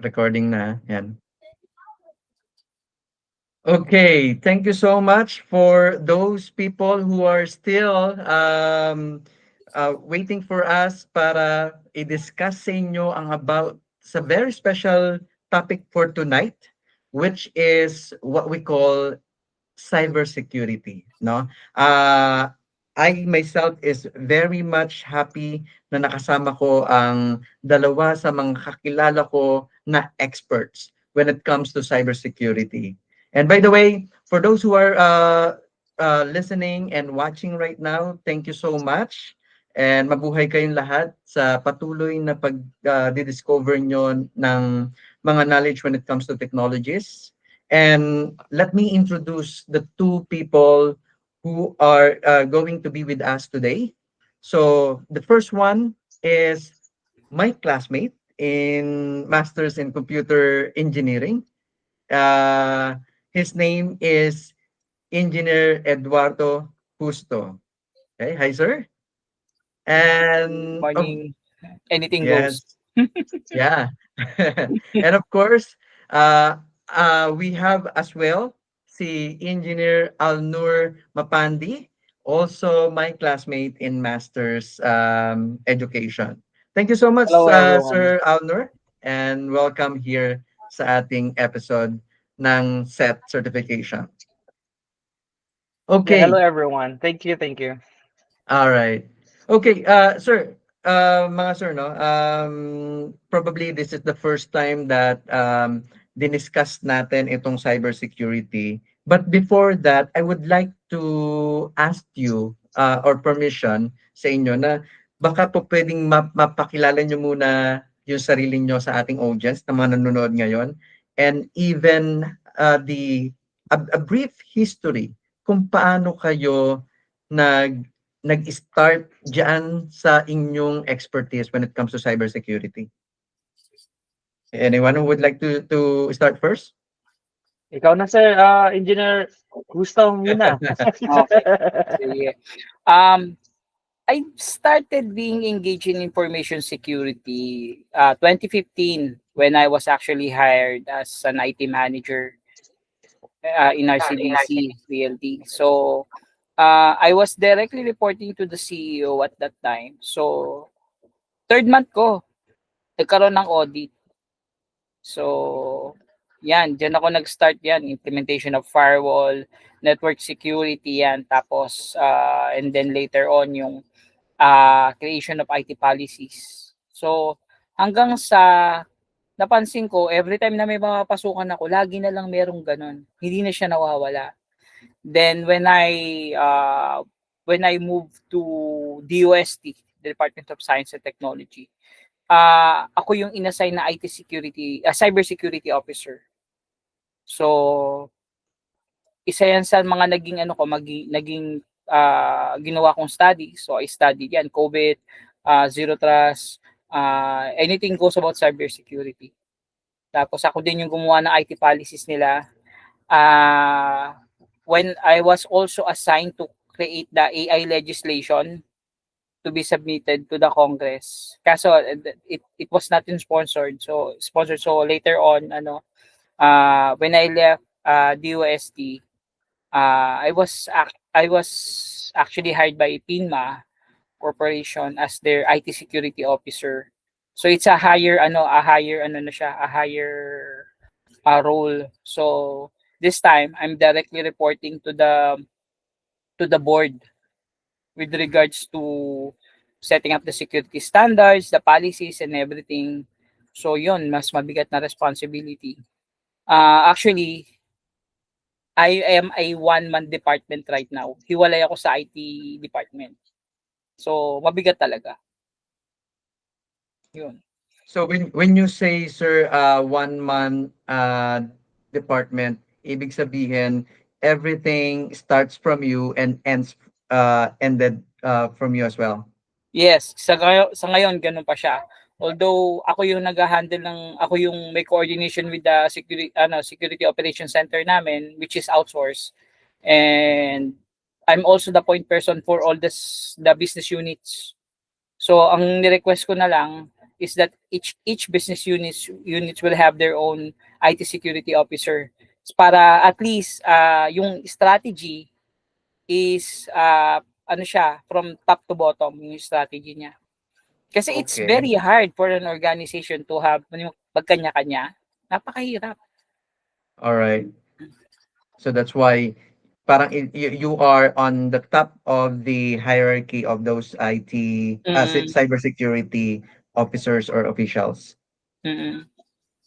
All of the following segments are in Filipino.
recording na. Yan. Okay, thank you so much for those people who are still waiting for us para i-discuss sa inyo ang about sa very special topic for tonight, which is what we call cybersecurity, no? I myself is very much happy na nakasama ko ang dalawa sa mga kakilala ko na experts when it comes to cybersecurity. And by the way, for those who are listening and watching right now, thank you so much. And mabuhay kayong lahat sa patuloy na pag-discover nyo ng mga knowledge when it comes to technologies. And let me introduce the two people who are going to be with us today. So the first one is my classmate in Masters in Computer Engineering. Uh, his name is Engineer Eduardo Justo. Okay, hi sir. And Morning. Anything goes. yes, yeah. And of course, uh, we have as well si Engineer Alnur Mapandi, also my classmate in Master's Education. Thank you so much, Hello, everyone. Sir Alnur, and welcome here sa ating episode ng SET certification. Yeah, hello, Okay, everyone. Thank you, thank you. all right. Okay, sir, mga sir, no, probably this is the first time that diniscuss natin itong cybersecurity. But before that, I would like to ask you or permission sa inyo na baka po pwedeng mapakilala nyo muna yung sarili nyo sa ating audience na mga nanonood ngayon, and even a brief history kung paano kayo nag nag-start diyan sa inyong expertise when it comes to cybersecurity? Anyone who would like to start first? Ikaw na, sir. Engineer, gusto muna. Okay. Sige. Um, I started being engaged in information security 2015 when I was actually hired as an IT manager in RCBC PLD. So I was directly reporting to the CEO at that time. So third month ko, nagkaroon ng audit. So yan, diyan ako nag-start yan, implementation of firewall, network security yan, tapos and then later on yung creation of IT policies. So, hanggang sa napansin ko, every time na may mapapasukan ako, lagi na lang merong ganun. Hindi na siya nawawala. Then, when I moved to DOST, the Department of Science and Technology, ako yung inassign na IT security, cybersecurity officer. So, isa yan sa mga naging ginawa kong study. So I studied yan, COVID, Zero Trust, anything goes about cybersecurity. Tapos ako din yung gumawa ng IT policies nila. When I was also assigned to create the AI legislation to be submitted to the Congress. Kaso it was not sponsored. So later on when I left DOST, I was actually hired by PINMA Corporation as their IT security officer. So it's a higher role. So this time I'm directly reporting to the board with regards to setting up the security standards, the policies and everything. So yun, mas mabigat na responsibility. Actually, I am a one-man department right now. Hiwalay ako sa IT department. So, mabigat talaga. Yun. So when you say, sir, one-man department, ibig sabihin, everything starts from you and ended from you as well? Yes, sa ngayon ganun pa siya. Although ako yung ako yung may coordination with the security operations center namin, which is outsourced. And I'm also the point person for all the business units. So ang ni-request ko na lang is that each business units will have their own IT security officer para at least yung strategy is ano siya from top to bottom yung strategy niya. Kasi it's Okay. very hard for an organization to have magkanya-kanya. Napakahirap. All right. So that's why parang you are on the top of the hierarchy of those IT Mm, cybersecurity officers or officials. mm,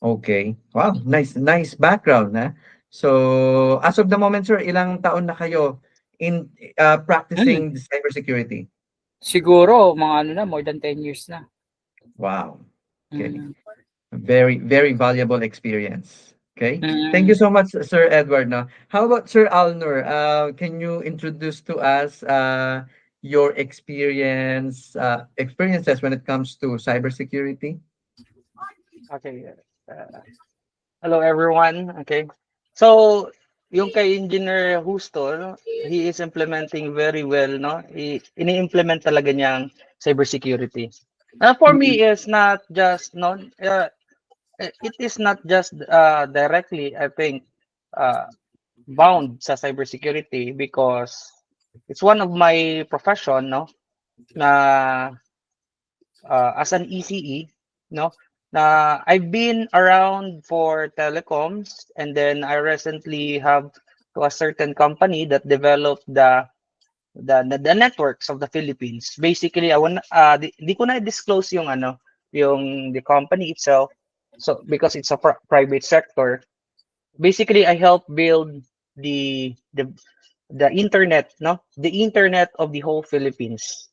Okay. Wow, nice background, ha. So, as of the moment, sir, ilang taon na kayo in mm. practicing the cybersecurity? Siguro mga ano na more than 10 years na. Wow. Okay. Mm, Very valuable experience. Okay. Thank you mm. so much, Sir Edward. Now, how about Sir Alnur? Can you introduce to us your experiences when it comes to cybersecurity? Okay. Uh, Hello everyone. Okay. So, yung kay Engineer Justo, no, he is implementing very well, no? Ini-implement talaga niya ang cybersecurity. For Mm-mm. me is not just it is not just directly I think uh, bound sa cybersecurity because it's one of my profession, no? Na as an ECE, no? Na I've been around for telecoms, and then I recently have to a certain company that developed the networks of the Philippines. Basically, I want di ko na disclose yung yung the company itself. So because it's a private sector, basically I help build the the the internet, no? The internet of the whole Philippines.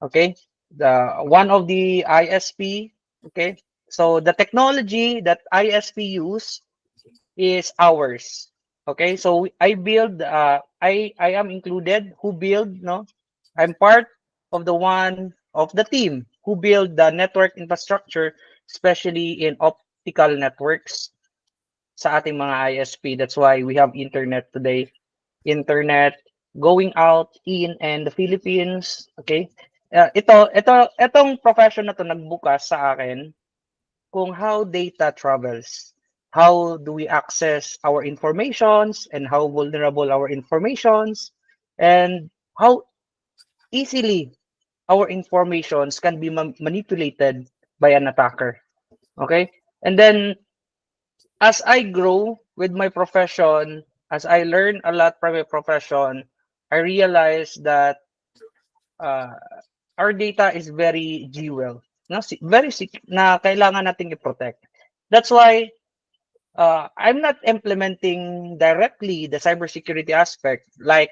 Okay? The one of the ISP, okay? So the technology that ISP use is ours. Okay? So I build I am included who build, no? I'm part of the team who build the network infrastructure, especially in optical networks sa ating mga ISP. That's why we have internet today. Internet going out in and the Philippines. Okay? Itong profession na to nagbukas sa akin kung how data travels. How do we access our informations and how vulnerable our informations and how easily our informations can be manipulated by an attacker. Okay? And then as I grow with my profession, as I learn a lot from my profession, I realize that uh, our data is very jewel, no? Very na kailangan nating i-protect. That's why I'm not implementing directly the cybersecurity aspect like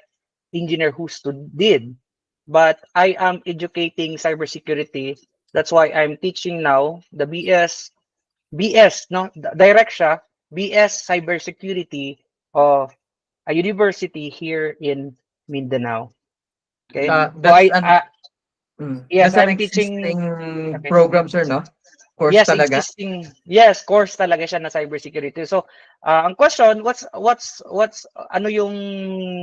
Engineer Husto did, but I am educating cybersecurity. That's why I'm teaching now the no, direct siya, BS Cybersecurity of a university here in Mindanao. Okay? Mm. So That's an yes, that's an I'm teaching. existing Okay. program, sir, no? Course Yes, talaga. existing. Yes, course talaga siya na cybersecurity. So, ang question, what's ano yung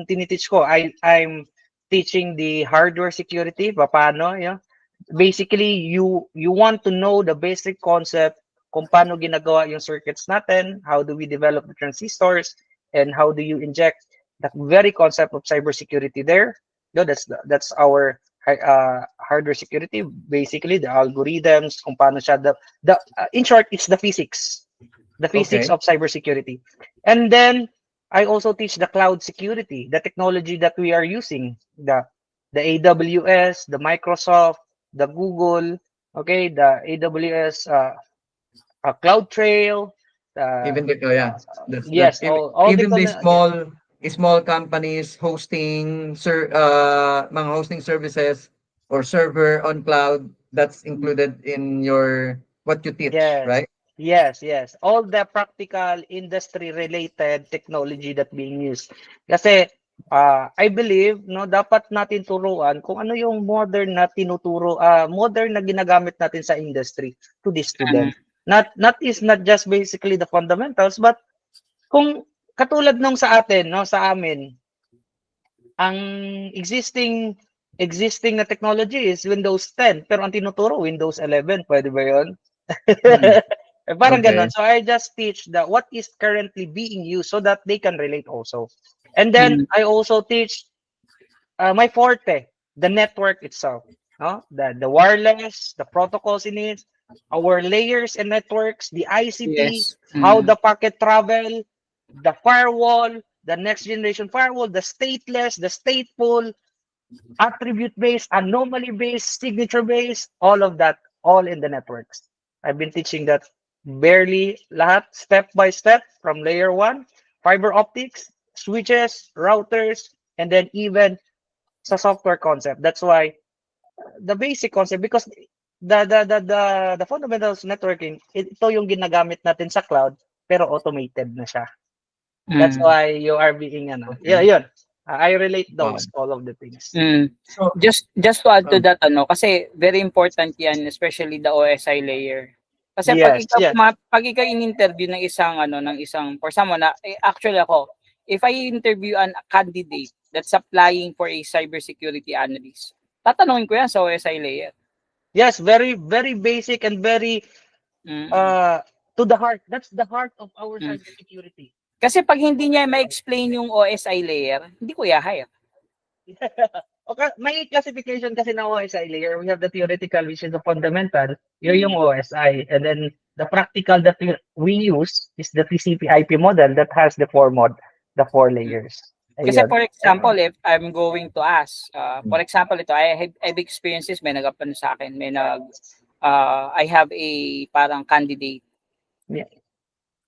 tiniteach ko? I'm teaching the hardware security, paano, basically you want to know the basic concept kung paano ginagawa yung circuits natin, how do we develop the transistors, and how do you inject that very concept of cybersecurity there. That's our hardware security, basically the algorithms, kung paano siya in short, it's the physics Okay. of cybersecurity. And then I also teach the cloud security, the technology that we are using, the AWS, the Microsoft, the Google, okay, the AWS CloudTrail, Even the yeah, that's yes, all the even the small companies hosting mga hosting services or server on cloud, that's included in your what you teach, yes, right? yes. All the practical industry-related technology that being used. Kasi I believe no dapat natin turuan kung ano yung modern na modern na ginagamit natin sa industry to the student. Not just basically the fundamentals but kung katulad nung sa atin no sa amin ang existing na technology is Windows 10 pero ang tinuturo Windows 11, pwede ba 'yon? Parang Okay. ganon. So I just teach what is currently being used so that they can relate also. And then I also teach my forte, the network itself. No? The wireless, the protocols in it, our layers and networks, the ICT, Yes. how the packet travel, the firewall, the next generation firewall, the stateless, the stateful, attribute based, anomaly based, signature based, all of that, all in the networks. I've been teaching that barely lahat, step by step, from layer one, fiber optics, switches, routers, and then even sa software concept. That's why the basic concept, because the fundamentals of networking, ito yung ginagamit natin sa cloud, pero automated na siya. That's why you are being Okay. yun. I relate Wow. all of the things. So, Just to add to um, that, kasi very important yan, especially the OSI layer. Kasi Yes, yes. pag ikaw in-interview ng isang for someone na actually ako, if I interview a candidate that's applying for a cybersecurity analyst, tatanungin ko yan sa OSI layer. Yes, very very basic and very to the heart. That's the heart of our cybersecurity. Kasi pag hindi niya ma-explain yung OSI layer, hindi ko i-hire. Okay, may classification kasi ng OSI layer. We have the theoretical, which is the fundamental. Yun yung OSI. And then the practical that we use is the TCP/IP model that has the four layers. Kasi Ayun. for example, if I'm going to ask, for example, ito, I've experienced this, may nag-apply sa akin, I have a parang candidate. Yeah.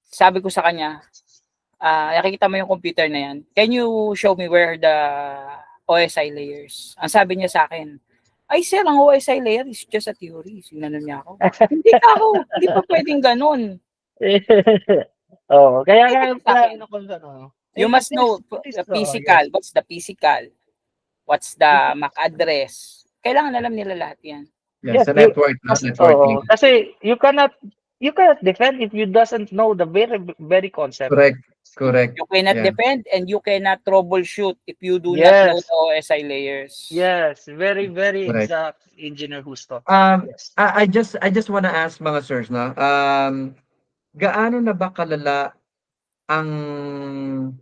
Sabi ko sa kanya, nakikita mo yung computer na yan, can you show me where the OSI layers? Ang sabi niya sa akin, ay sir, ang OSI layer is just a theory. Sinano niya ako. Hindi pa pwedeng ganun. Kaya you must know the physical. What's the physical? What's the MAC address? Kailangan alam nila lahat yan. yes, sa network, networking. Kasi you cannot defend if you doesn't know the very very concept. Correct. You cannot defend and you cannot troubleshoot if you do not know the OSI layers. Yes, very very Correct. exact, Engineer Justo. Yes. I just wanna ask mga sirs, no? Gaano na ba kalala ang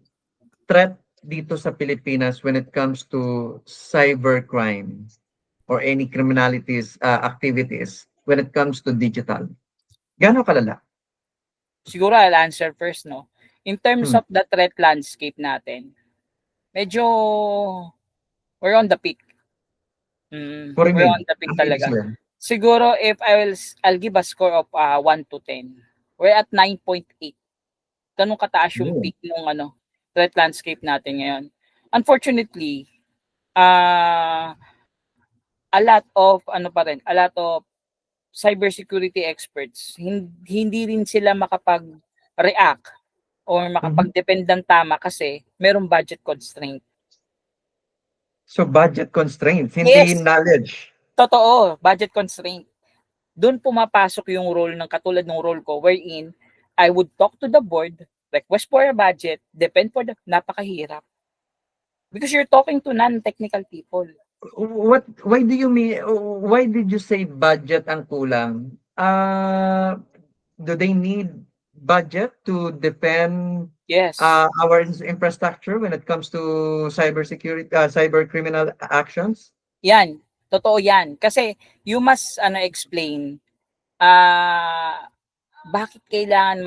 threat dito sa Pilipinas when it comes to cybercrime or any criminalities activities when it comes to digital? Gaano kalala? Siguro I'll answer first, no? In terms of the threat landscape natin, medyo we're on the peak. We're on the peak talaga. Siguro if I'll give a score of 1 to 10. We're at 9.8. Ganun kataas yung peak ng threat landscape natin ngayon. Unfortunately, a lot of cybersecurity experts hindi rin sila makapag-react or makapag-depend ng tama kasi merong budget constraint. So budget constraints, hindi knowledge. Totoo, budget constraint. Doon pumapasok yung role ng katulad ng role ko wherein I would talk to the board, request for a budget, depend for napakahirap. Because you're talking to non-technical people. Why did you say budget ang kulang? Do they need budget to defend our infrastructure when it comes to cybersecurity, cyber criminal actions? Yan, totoo yan. Kasi you must explain bakit kailangan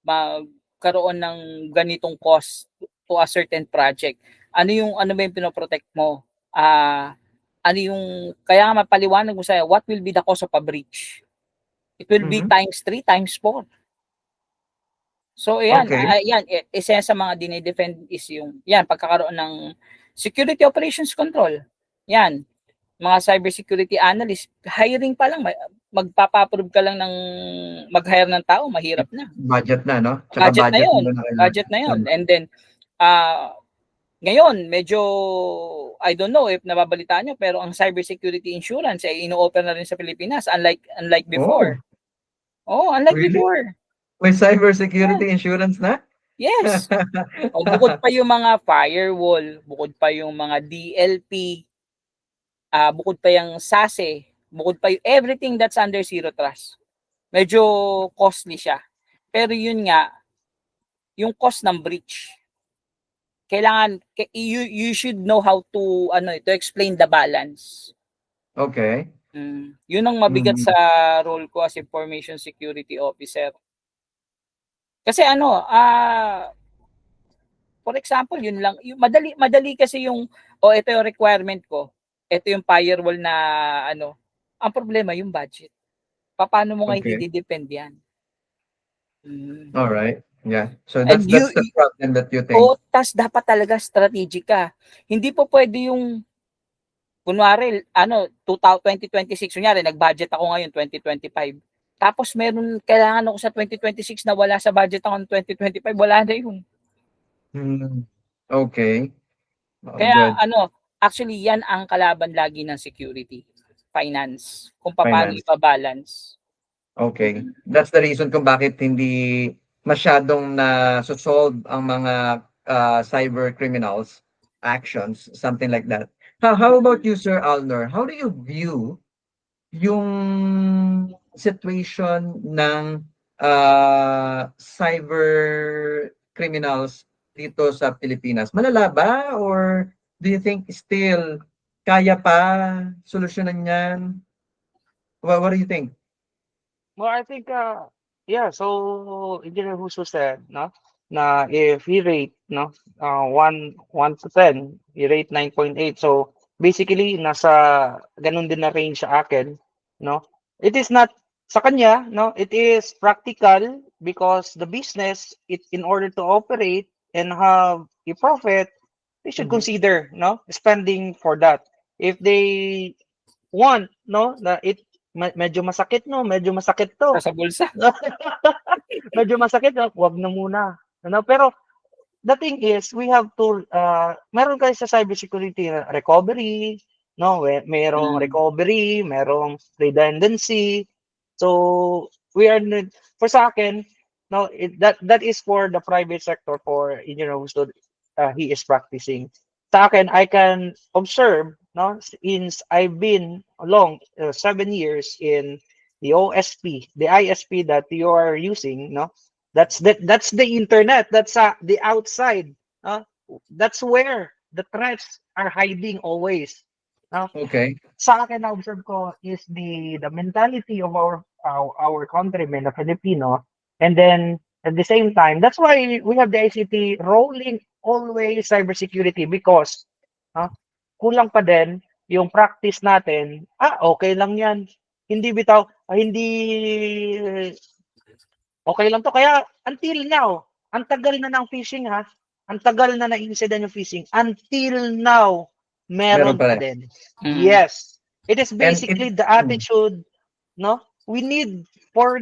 magkaroon ng ganitong cost to a certain project. Ano ba yung pinoprotect mo? Kaya nga mapaliwanag mo sa'yo, what will be the cost of a breach? It will be times 3, times 4. So, yan, isa sa mga dinidefend is pagkakaroon ng security operations control. Yan, mga cybersecurity analyst, hiring pa lang, magpapa-approve ka lang ng mag-hire ng tao, mahirap na. Budget na, no? Tsaka budget na yun. And then, ngayon, medyo, I don't know if nababalitaan nyo, pero ang cybersecurity insurance ay ino-offer na rin sa Pilipinas, unlike before. Before. May cybersecurity insurance na? Yes. Bukod pa yung mga firewall, bukod pa yung mga DLP, bukod pa yung SASE, bukod pa yung everything that's under Zero Trust. medyo costly siya. Pero yun nga, yung cost ng breach, kailangan you should know how to to explain the balance. Okay. Yun ang mabigat Mm. sa role ko as information security officer. Kasi for example, yun lang, yung madali kasi yung ito yung requirement ko. Ito yung firewall na ang problema yung budget. Paano mo nga Okay. i-depend yan? All right. Yeah. So And that's the problem that you think. tas dapat talaga strategic ka. Hindi po pwede yung kunwari 2026 kunyari nag-budget ako ngayon 2025. Tapos kailangan ako sa 2026 na wala sa budget ako ng 2025, wala na yun. Okay. Kaya Good. actually yan ang kalaban lagi ng security, finance, kung paano Finance. i-balance. Okay. That's the reason kung bakit hindi masyadong na-solve ang mga cyber criminals actions, something like that. How about you, Sir Alnor? How do you view yung situation ng cyber criminals dito sa Pilipinas? Malala ba or do you think still kaya pa solusyonan yan? What do you think? Well, I think, yeah, so Engineer Huso said, no, na if he rate, no, 1 to 10, he rate 9.8. So, basically, nasa ganun din na range sa akin, no. It is not, sa kanya, no, it is practical because the business, in order to operate and have a profit, they should consider, no, spending for that. If they want, no, na medyo masakit, no, medyo masakit to. Sa bulsa. Medyo masakit, no? Wag na muna. Pero the thing is, we have to meron kayo sa cybersecurity recovery, no? Merong recovery, merong redundancy. So we are for sa akin, no, that is for the private sector, for engineer who he is practicing. Sa akin, I can observe, no, since I've been 7 years in the OSP, the ISP that you are using, no, that's the internet, that's the outside, that's where the threats are hiding always. Okay. Sa akin, na-observe ko is the mentality of our countrymen, the Filipino, and then at the same time, that's why we have the ICT rolling always cybersecurity because kulang pa din yung practice natin. Okay lang yan. Hindi bitaw, hindi okay lang to. Kaya until now, ang tagal na ng phishing ha. Ang tagal na na-incident yung phishing. Until now, meron pa din. Yes. It is basically the attitude, no? We need more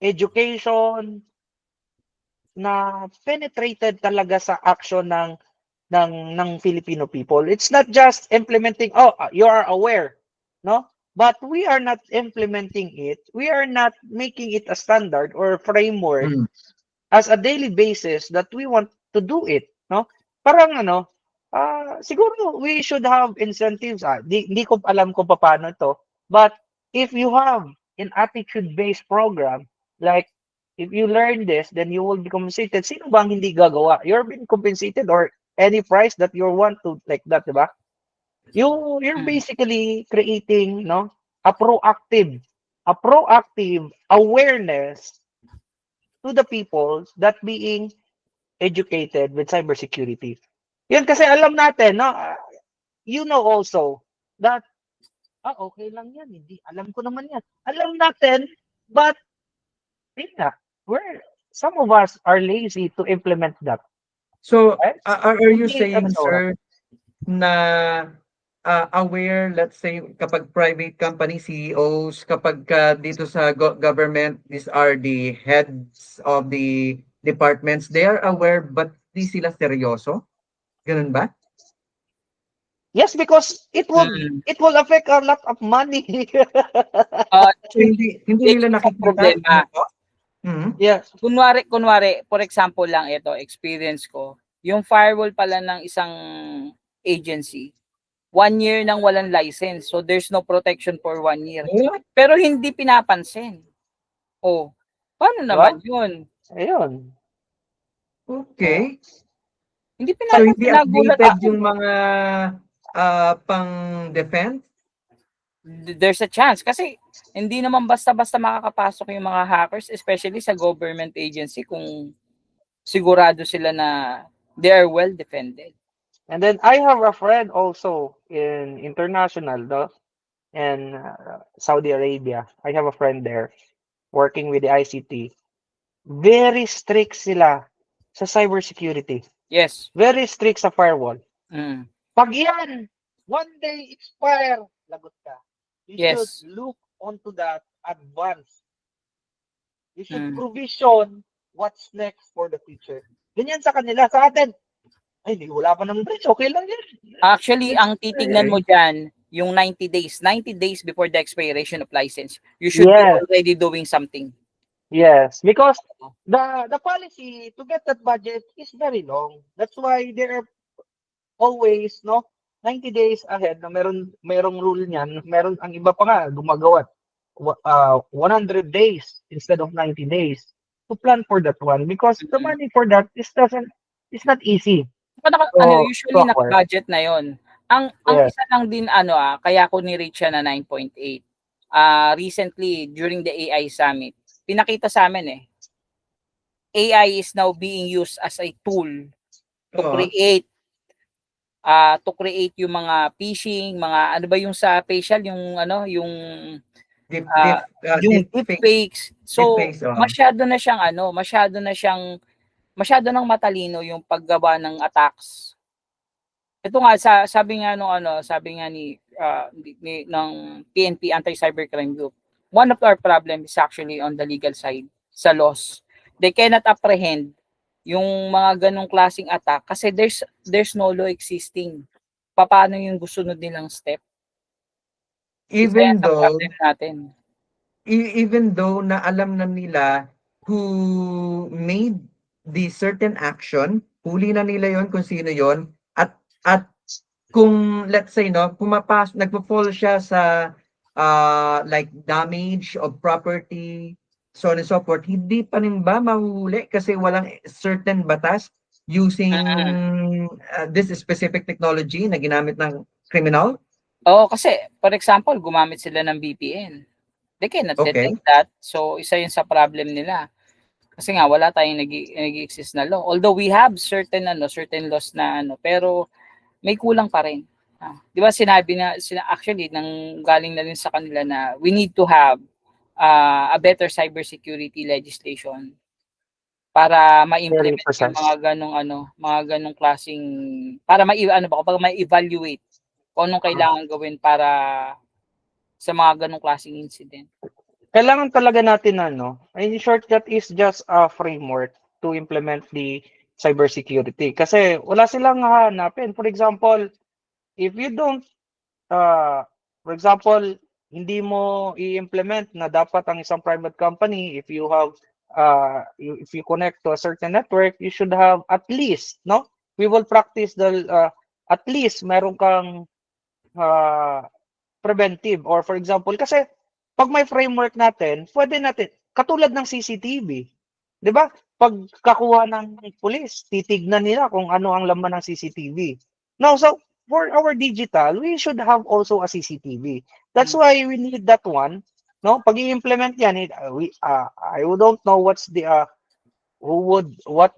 education na penetrated talaga sa action ng Filipino people. It's not just implementing, you are aware, no? But we are not implementing it. We are not making it a standard or framework as a daily basis that we want to do it, no? Parang siguro we should have incentives. Hindi ko alam kung paano ito. But if you have an attitude-based program, like if you learn this, then you will be compensated. Sino bang hindi gagawa? You're being compensated or any price that you want to like that, diba? You're basically creating, no, a proactive awareness to the people that being educated with cybersecurity. Yun kasi alam natin, no, you know also that okay lang yan, hindi alam ko naman yan. Alam natin, but some of us are lazy to implement that. So, Right? are you saying, sir, na aware, let's say, kapag private company CEOs, kapag dito sa government, these are the heads of the departments, they are aware but di sila seryoso? Ganun ba? Yes, because it will affect a lot of money. Hindi nila nakikita problema. Yes. Kunwari, for example lang ito, experience ko, yung firewall pala ng isang agency, 1 year nang walang license. So there's no protection for 1 year. What? Pero hindi pinapansin. Oh, paano naman yun? Ayun. Okay. Hindi So hindi pinapansin, nagulat updated ako. yung mga pang-defense? There's a chance kasi hindi naman basta-basta makakapasok yung mga hackers, especially sa government agency, kung sigurado sila na they are well defended. And then I have a friend also in international, in Saudi Arabia. I have a friend there working with the ICT. Very strict sila sa cybersecurity. Yes. Very strict sa firewall. Mm. Pag yan, one day expire, lagot ka. You Yes. should look onto that advance. You should Mm. provision what's next for the future. Ganyan sa kanila. Sa atin, ay, wala pa naman bridge. Okay lang yan. Actually, ang titignan mo dyan, yung 90 days before the expiration of license, you should be Yes. already doing something. Yes, because the policy to get that budget is very long. That's why there are always 90 days ahead na merong rule niyan. Meron ang iba pa nga gumagawa 100 days instead of 90 days to plan for that one because the money for that it's not easy. Usually naka-budget na yon. Ang Yes. isa lang din kaya ko ni-reach siya na 9.8. Recently during the AI summit, pinakita sa amin AI is now being used as a tool to create yung mga phishing, mga ano ba yung sa facial, yung deepfakes. So masyado na siyang matalino yung paggawa ng attacks. Ito nga sabi nga ni ng PNP Anti-Cybercrime Group, one of our problem is actually on the legal side, sa laws. They cannot apprehend yung mga ganong klaseng attack kasi there's no law existing. Paano yung gusunod nilang step? Even though na alam na nila who made the certain action, huli na nila yon kung sino yon, at kung let's say nagpo-fall siya sa like damage of property, so on and so forth, hindi pa rin ba mahuhuli kasi walang certain batas using this specific technology na ginamit ng criminal? Oo, kasi for example, gumamit sila ng VPN. They cannot detect that. So isa yun sa problem nila. Kasi nga wala tayong nag-exist na law. Although we have certain laws na pero may kulang pa rin. Di ba actually nang galing na rin sa kanila na we need to have a better cybersecurity legislation para ma-implement yung mga ganong klaseng, para ma-evaluate kung anong kailangan gawin para sa mga ganong klaseng incident. Kailangan talaga natin in short, that is just a framework to implement the cybersecurity. Kasi wala silang hahanapin. For example, if you don't, for example, hindi mo i-implement na dapat ang isang private company, if you have, if you connect to a certain network, you should have at least, we will practice at least meron kang preventive, or for example, kasi pag may framework natin, pwede natin, katulad ng CCTV, di ba? Pag kakuha ng pulis, titignan nila kung ano ang laman ng CCTV. No, so for our digital, we should have also a CCTV. That's why we need that one. No, pag i-implement yan, I don't know what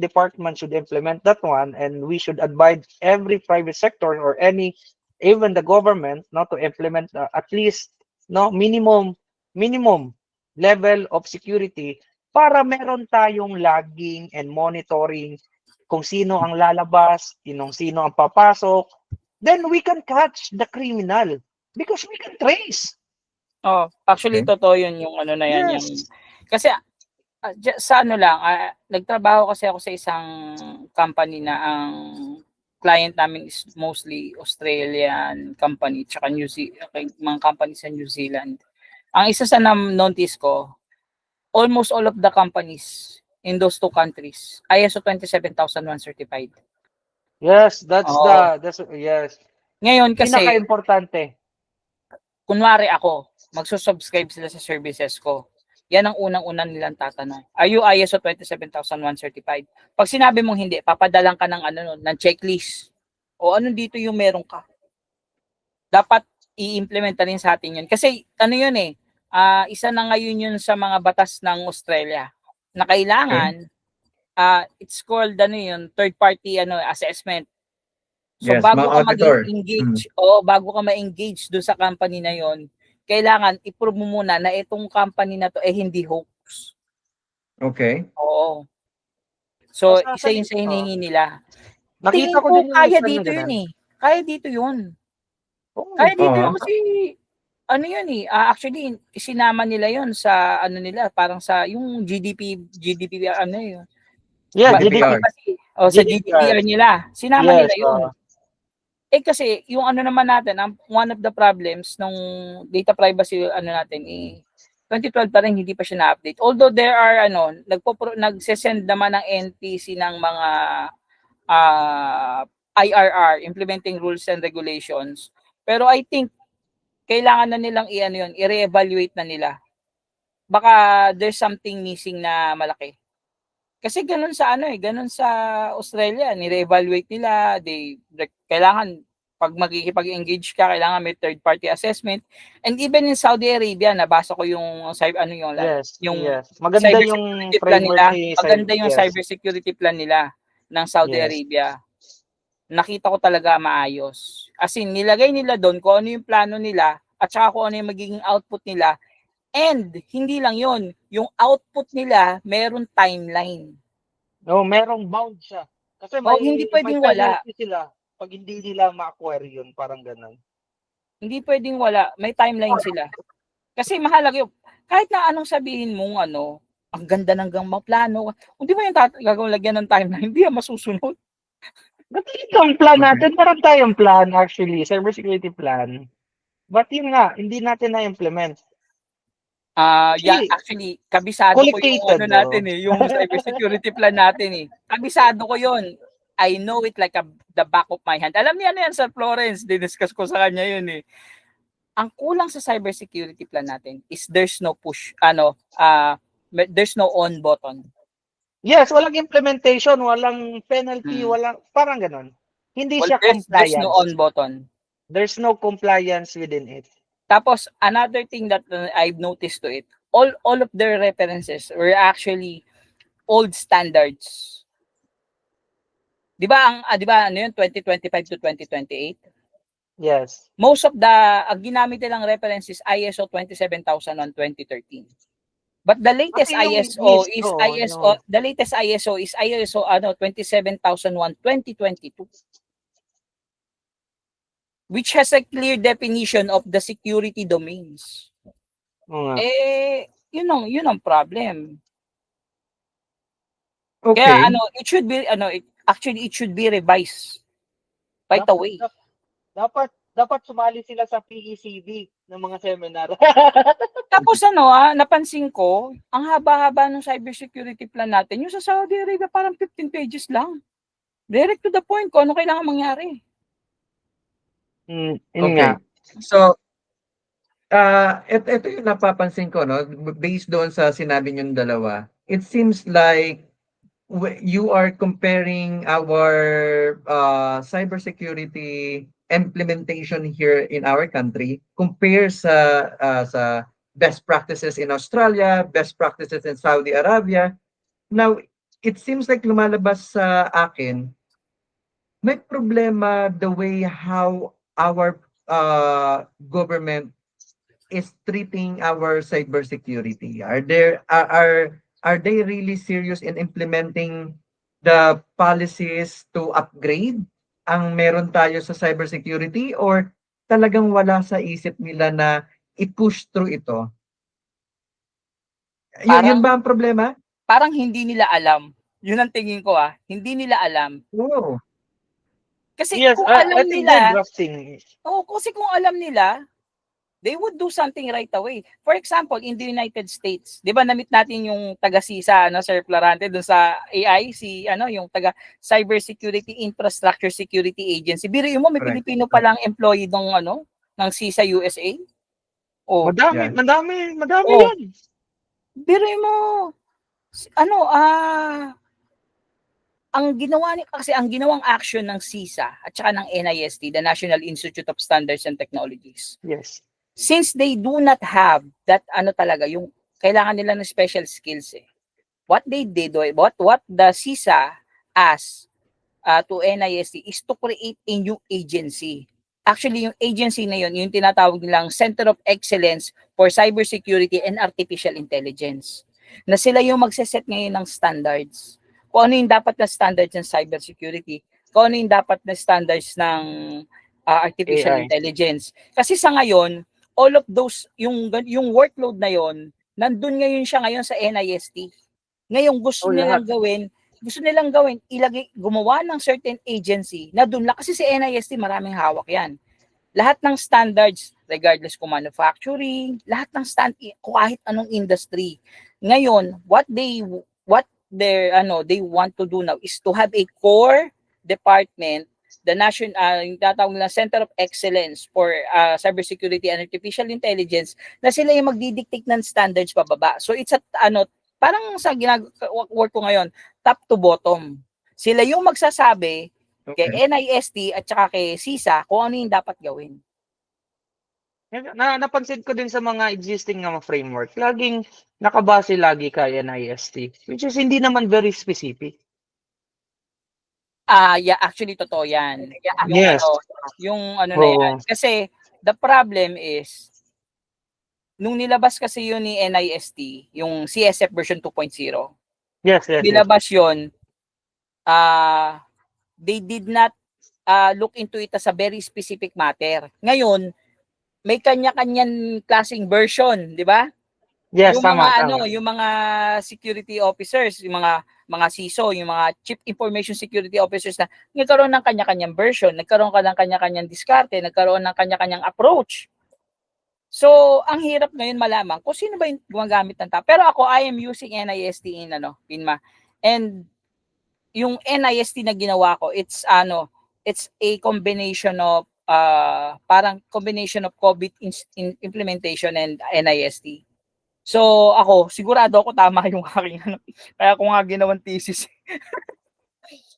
department should implement that one, and we should advise every private sector or even the government to implement at least minimum level of security para meron tayong logging and monitoring kung sino ang lalabas, sino ang papasok. Then we can catch the criminal because we can trace. Actually totoo yun yung na yan. Yes. Yung, kasi sa nagtrabaho kasi ako sa isang company na ang client namin is mostly Australian company tsaka mga company sa New Zealand. Ang isa sa notice ko, almost all of the companies in those two countries, ISO 27001 certified. Yes, that's yes. Ngayon kasi, Pinaka-importante. kunwari ako, magsusubscribe sila sa services ko. Yan ang unang-unang nilang tatanong. Are you ISO 27001 certified? Pag sinabi mong hindi, papadalang ka ng ng checklist. O ano dito yung meron ka? Dapat i-implement na rin sa atin yun. Kasi yun isa na ngayon yun sa mga batas ng Australia na kailangan it's called third party assessment. So Yes, bago mga ka auditor. mag-engage, bago ka ma-engage do sa company na yon, kailangan i-prove mo muna na itong company na to hindi hoax. Okay. Oo. So isa yun sa hinihingi nila. Tingin Nakita ko ko din yung kaya isa na dito yun ganun. Kaya dito yun. Oo. Kaya dito yun Oo. kasi actually sinama nila yon sa nila, parang sa yung GDP yun. Yeah, GDPR. Sa GDPR nila. Sinama Yes, nila yun. Kasi yung naman natin, one of the problems nung data privacy natin 2012 pa rin hindi pa siya na-update. Although there are nagse-send naman ng NTC ng mga IRR, implementing rules and regulations. Pero I think kailangan na nilang i-reevaluate na nila. Baka there's something missing na malaki. Kasi ganun sa ganun sa Australia, ni-reevaluate nila, kailangan pag magkikipag-engage ka, kailangan may third party assessment. And even in Saudi Arabia, nabasa ko yung Maganda cybersecurity yung plan nila. framework ni Maganda yung yes. cybersecurity plan nila ng Saudi Yes. Arabia. Nakita ko talaga maayos. As in, nilagay nila doon kung ano yung plano nila at saka kung ano yung magiging output nila. And hindi lang yon, yung output nila meron timeline. No, merong bound siya. Kasi Hindi may pwedeng wala. penalty sila pag hindi nila ma-acquire yun, parang ganun. Hindi pwedeng wala, may timeline sila. Kasi mahalaga yun. Kahit na anong sabihin mong ang ganda ng plano, hindi mo yung gagawin lagyan ng timeline, hindi yan masusunod. Yung plan natin, meron tayong plan actually, cybersecurity plan. But yun nga, hindi natin na-implement. Actually, kabisado ko yung natin yung cybersecurity plan natin Kabisado ko yun. I know it like the back of my hand. Alam niya yan sa Florence, diniscuss ko sa kanya yun Ang kulang sa cybersecurity plan natin is there's no push, there's no on button. Yes, walang implementation, walang penalty, walang, parang ganun. Hindi siya compliance. There's no on button. There's no compliance within it. Tapos, another thing that I've noticed to it, all of their references were actually old standards. 'Di ba 2025 to 2028? Yes. Most of ginamit nilang references ISO 27001 2013. But the latest ISO is ISO 27001 2022. Which has a clear definition of the security domains. Yun ang problem. Okay. Kaya it should be it should be revised right away. Dapat sumali sila sa PECD ng mga seminar. Tapos napansin ko, ang haba-haba ng cybersecurity plan natin, yung sa Saudi Arabia parang 15 pages lang. Direct to the point kung ano kailangan mangyari. Okay. So, ito yung napapansin ko, based doon sa sinabi niyong dalawa, it seems like you are comparing our cybersecurity implementation here in our country compare sa best practices in Australia, best practices in Saudi Arabia. Now, it seems like lumalabas sa akin, may problema the way how our government is treating our cybersecurity. Are they really serious in implementing the policies to upgrade ang meron tayo sa cybersecurity, or talagang wala sa isip nila na i-push through ito? Yun ba ang problema? Parang hindi nila alam. Yun ang tingin ko Hindi nila alam. Oo. Kasi kung alam nila, kasi kung alam nila, they would do something right away. For example, in the United States, 'di ba na-meet natin yung taga-CISA Sir Clarante dun sa AI si yung taga Cybersecurity Infrastructure Security Agency. Biruin mo may Correct. Pilipino pa lang employee ng CISA USA. Oh, Madami, Yan. madami Oh. yan. biruin mo ang ginawang action ng CISA at saka ng NIST, the National Institute of Standards and Technologies. Yes. Since they do not have that talaga yung kailangan nila ng special skills what they did, what the CISA asked to NIST is to create a new agency. Actually, yung agency na yun, yung tinatawag nilang Center of Excellence for Cybersecurity and Artificial Intelligence. Na sila yung magseset ngayon ng standards. Kung ano yung dapat na standards ng cybersecurity, kung ano yung dapat na standards ng artificial AI. intelligence. Kasi sa ngayon, all of those, yung workload na yon, nandun ngayon siya ngayon sa NIST. Ngayon gusto nilang gawin, gumawa ng certain agency na dun lang. Kasi si NIST maraming hawak yan. Lahat ng standards, regardless kung manufacturing, lahat ng kahit anong industry. Ngayon, what they want to do now is to have a core department, the yung tatawag nila Center of Excellence for Cybersecurity and Artificial Intelligence, na sila yung magdidictate ng standards pababa. So it's parang sa work ko ngayon, top to bottom. Sila yung magsasabi kay NIST at saka kay CISA kung ano yung dapat gawin. Napansin ko din sa mga existing na framework, laging nakabase lagi kay NIST, which is hindi naman very specific. Yeah, actually totoo yan. Yes. Yung na yan. Kasi the problem is, nung nilabas kasi yun ni NIST, yung CSF version 2.0, yes. nilabas yun, they did not look into it as a very specific matter. Ngayon, may kanya-kanyang klaseng version, di ba? Yes, yung tama. yung mga security officers, yung mga CISO, yung mga Chief Information Security Officers na nagkaroon ng kanya-kanyang version, nagkaroon ka ng kanya-kanyang diskarte, nagkaroon ng kanya-kanyang approach. So, ang hirap ngayon malaman kung sino ba yung gumagamit ng Pero ako, I am using NIST PINMA. And yung NIST na ginawa ko, it's a combination of parang combination of COVID implementation and NIST. So ako, sigurado ako tama yung aking kaya ko nga ginawang thesis.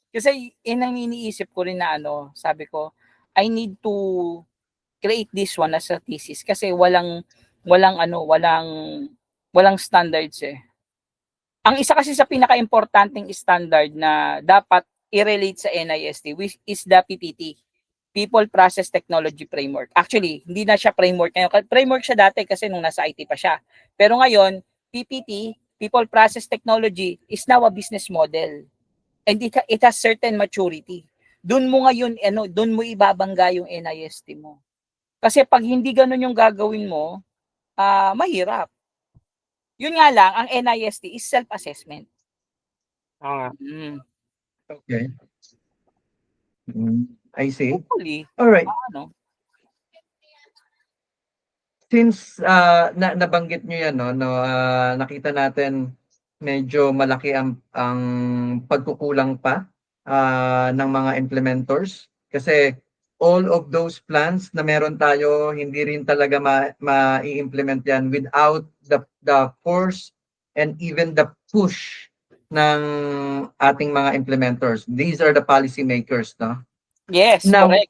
Kasi ang iniisip ko rin na sabi ko, I need to create this one as a thesis kasi walang standards Ang isa kasi sa pinaka-importanting standard na dapat i-relate sa NIST which is the PPT, People Process Technology Framework. Actually, hindi na siya framework ngayon. Framework siya dati kasi nung nasa IT pa siya. Pero ngayon, PPT, People Process Technology, is now a business model. And it has certain maturity. Doon mo ngayon, doon mo ibabangga yung NIST mo. Kasi pag hindi ganun yung gagawin mo, mahirap. Yun nga lang, ang NIST is self-assessment. Okay. I see. Hopefully, all right. Since nabanggit nyo yan, nakita natin medyo malaki ang pagkukulang pa ng mga implementors kasi all of those plans na meron tayo, hindi rin talaga ma-i-implement yan without the force and even the push ng ating mga implementors. These are the policy makers, no? Yes, Now, correct.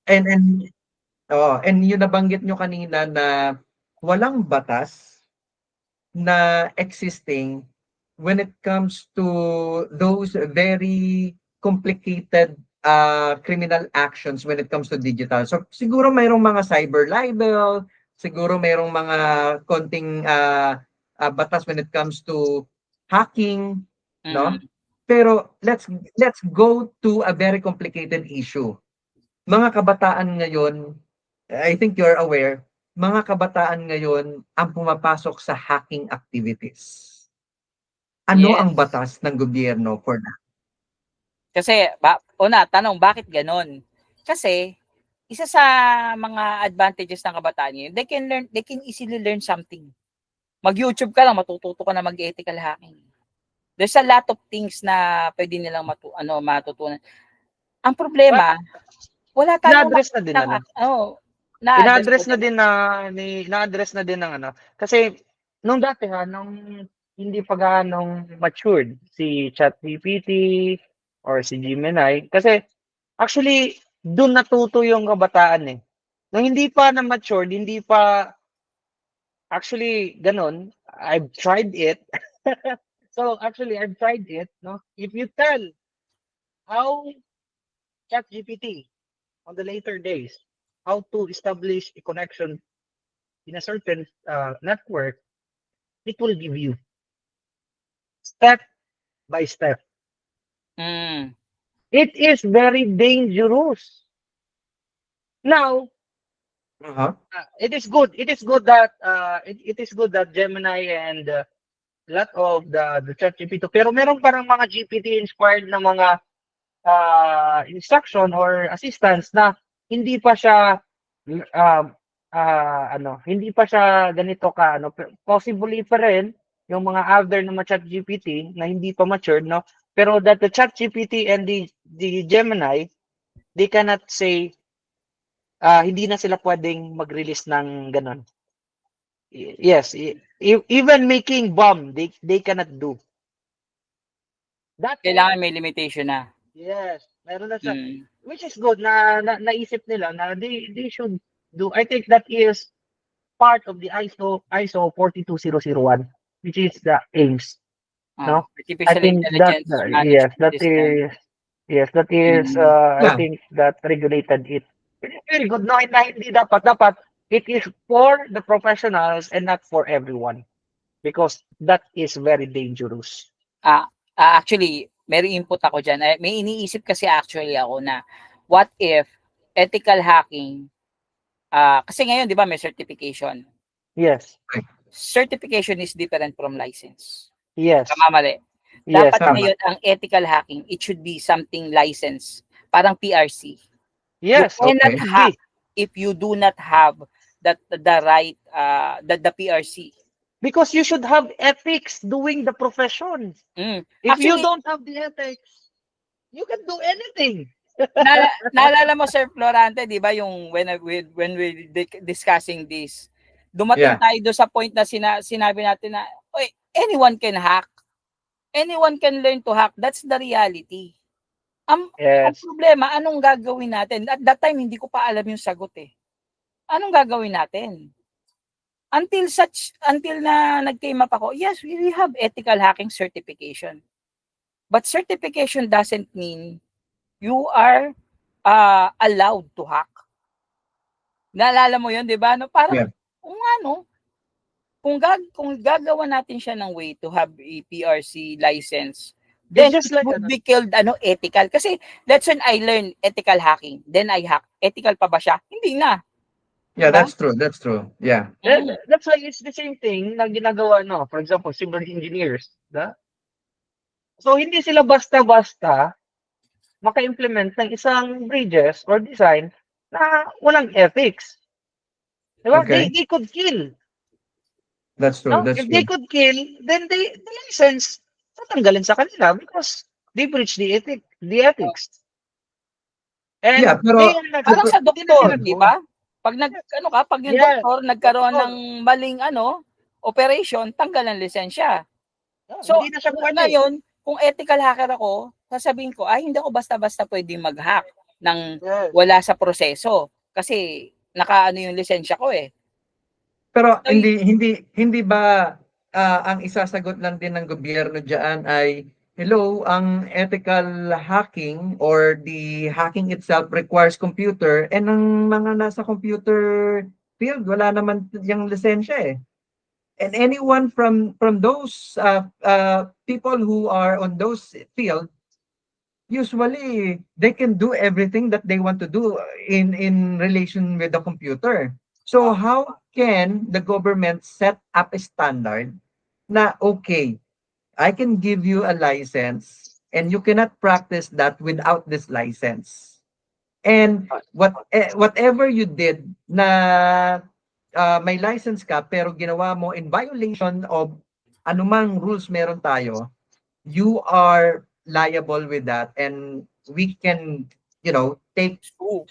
And yung nabanggit nyo kanina na walang batas na existing when it comes to those very complicated criminal actions when it comes to digital. So siguro mayroong mga cyber libel, siguro mayroong mga konting batas when it comes to hacking, no? Pero let's go to a very complicated issue. Mga kabataan ngayon, I think you're aware, mga kabataan ngayon ang pumapasok sa hacking activities. Ano ang batas ng gobyerno for that? Kasi, tanong, bakit ganon? Kasi, isa sa mga advantages ng kabataan ngayon, they can easily learn something. Mag-YouTube ka lang, matututo ka na mag-ethical hacking. There's a lot of things na pwede nilang matutunan. Ang problema, wala tayong ina-address na din na-address ina-address na din ng ano. Kasi nung dati nung hindi pa gaanong matured si ChatGPT or si Gemini, kasi actually doon natuto yung kabataan eh. Nung hindi pa na matured, hindi pa actually ganun, I've tried it. So actually I've tried it, no? If you tell how ChatGPT on the later days how to establish a connection in a certain network, it will give you step by step. Mm. It is very dangerous. Now, it is good. It is good that it is good that Gemini and lot of the ChatGPT. Pero meron parang mga GPT inspired na mga instruction or assistance na hindi pa siya hindi pa siya ganito ka possibly pa rin yung mga other na ChatGPT na hindi pa matured, no? Pero that the ChatGPT and the Gemini, they cannot say hindi na sila pwedeng mag-release ng ganon. Yes, even making bomb, they cannot do. That Kailangan may limitation na. yes, meron na siya. Mm. Which is good na naisip nila na they should do. I think that is part of the ISO 42001, which is the aims. No, I Artificial think that intelligence management system. that is I Yeah. think that regulated it. It's very good. No, na hindi dapat it is for the professionals and not for everyone, because that is very dangerous. Actually, may input ako dyan. May iniisip kasi actually ako na what if ethical hacking, kasi ngayon, di ba, may certification. Yes. Certification is different from license. Yes. Tama, mali. Yes. Dapat ngayon, ang ethical hacking, it should be something licensed. Parang PRC. Yes. You cannot Okay. hack if you do not have the right, the PRC. Because you should have ethics doing the profession. If you Actually, don't have the ethics, you can do anything. naalala mo, Sir Florante, di ba, yung when we discussing this, dumating Yeah. tayo do sa point na sinabi natin na, oy, anyone can hack. Anyone can learn to hack. That's the reality. Ang problema, anong gagawin natin? At that time, hindi ko pa alam yung sagot eh. Anong gagawin natin? Until na nag-came up ako, yes, we have ethical hacking certification. But certification doesn't mean you are allowed to hack. Naalala mo yun, di ba? No, parang, kung gagawa natin siya ng way to have a PRC license, then it would be killed ethical. Kasi that's when I learned ethical hacking. Then I hack. Ethical pa ba siya? Hindi na. Yeah, that's true. That's true. Yeah. That's why it's the same thing na ginagawa, no? For example, civil engineers. So, hindi sila basta-basta maka-implement ng isang bridges or design na walang ethics. Diba? Okay. They could kill. That's true. No? That's If true. they could kill, then the license tatanggalin sa kanila because they breach the ethics. And yeah, pero parang sa doktor, di ba? Pag pag yung doktor nagkaroon ng maling operation, tanggal ang lisensya. So, hindi na siya pwede. Ngayon, kung ethical hacker ako, sasabihin ko, hindi ako basta-basta pwedeng mag-hack ng wala sa proseso. Kasi yung lisensya ko eh. Pero hindi ba ang isasagot lang din ng gobyerno diyan ay hello, ang ethical hacking or the hacking itself requires computer and ang mga nasa computer field wala naman yung lisensya eh. And anyone from those people who are on those field, usually they can do everything that they want to do in relation with the computer. So how can the government set up a standard na okay, I can give you a license and you cannot practice that without this license? And whatever you did na may license ka pero ginawa mo in violation of anumang rules meron tayo, you are liable with that, and we can, take True.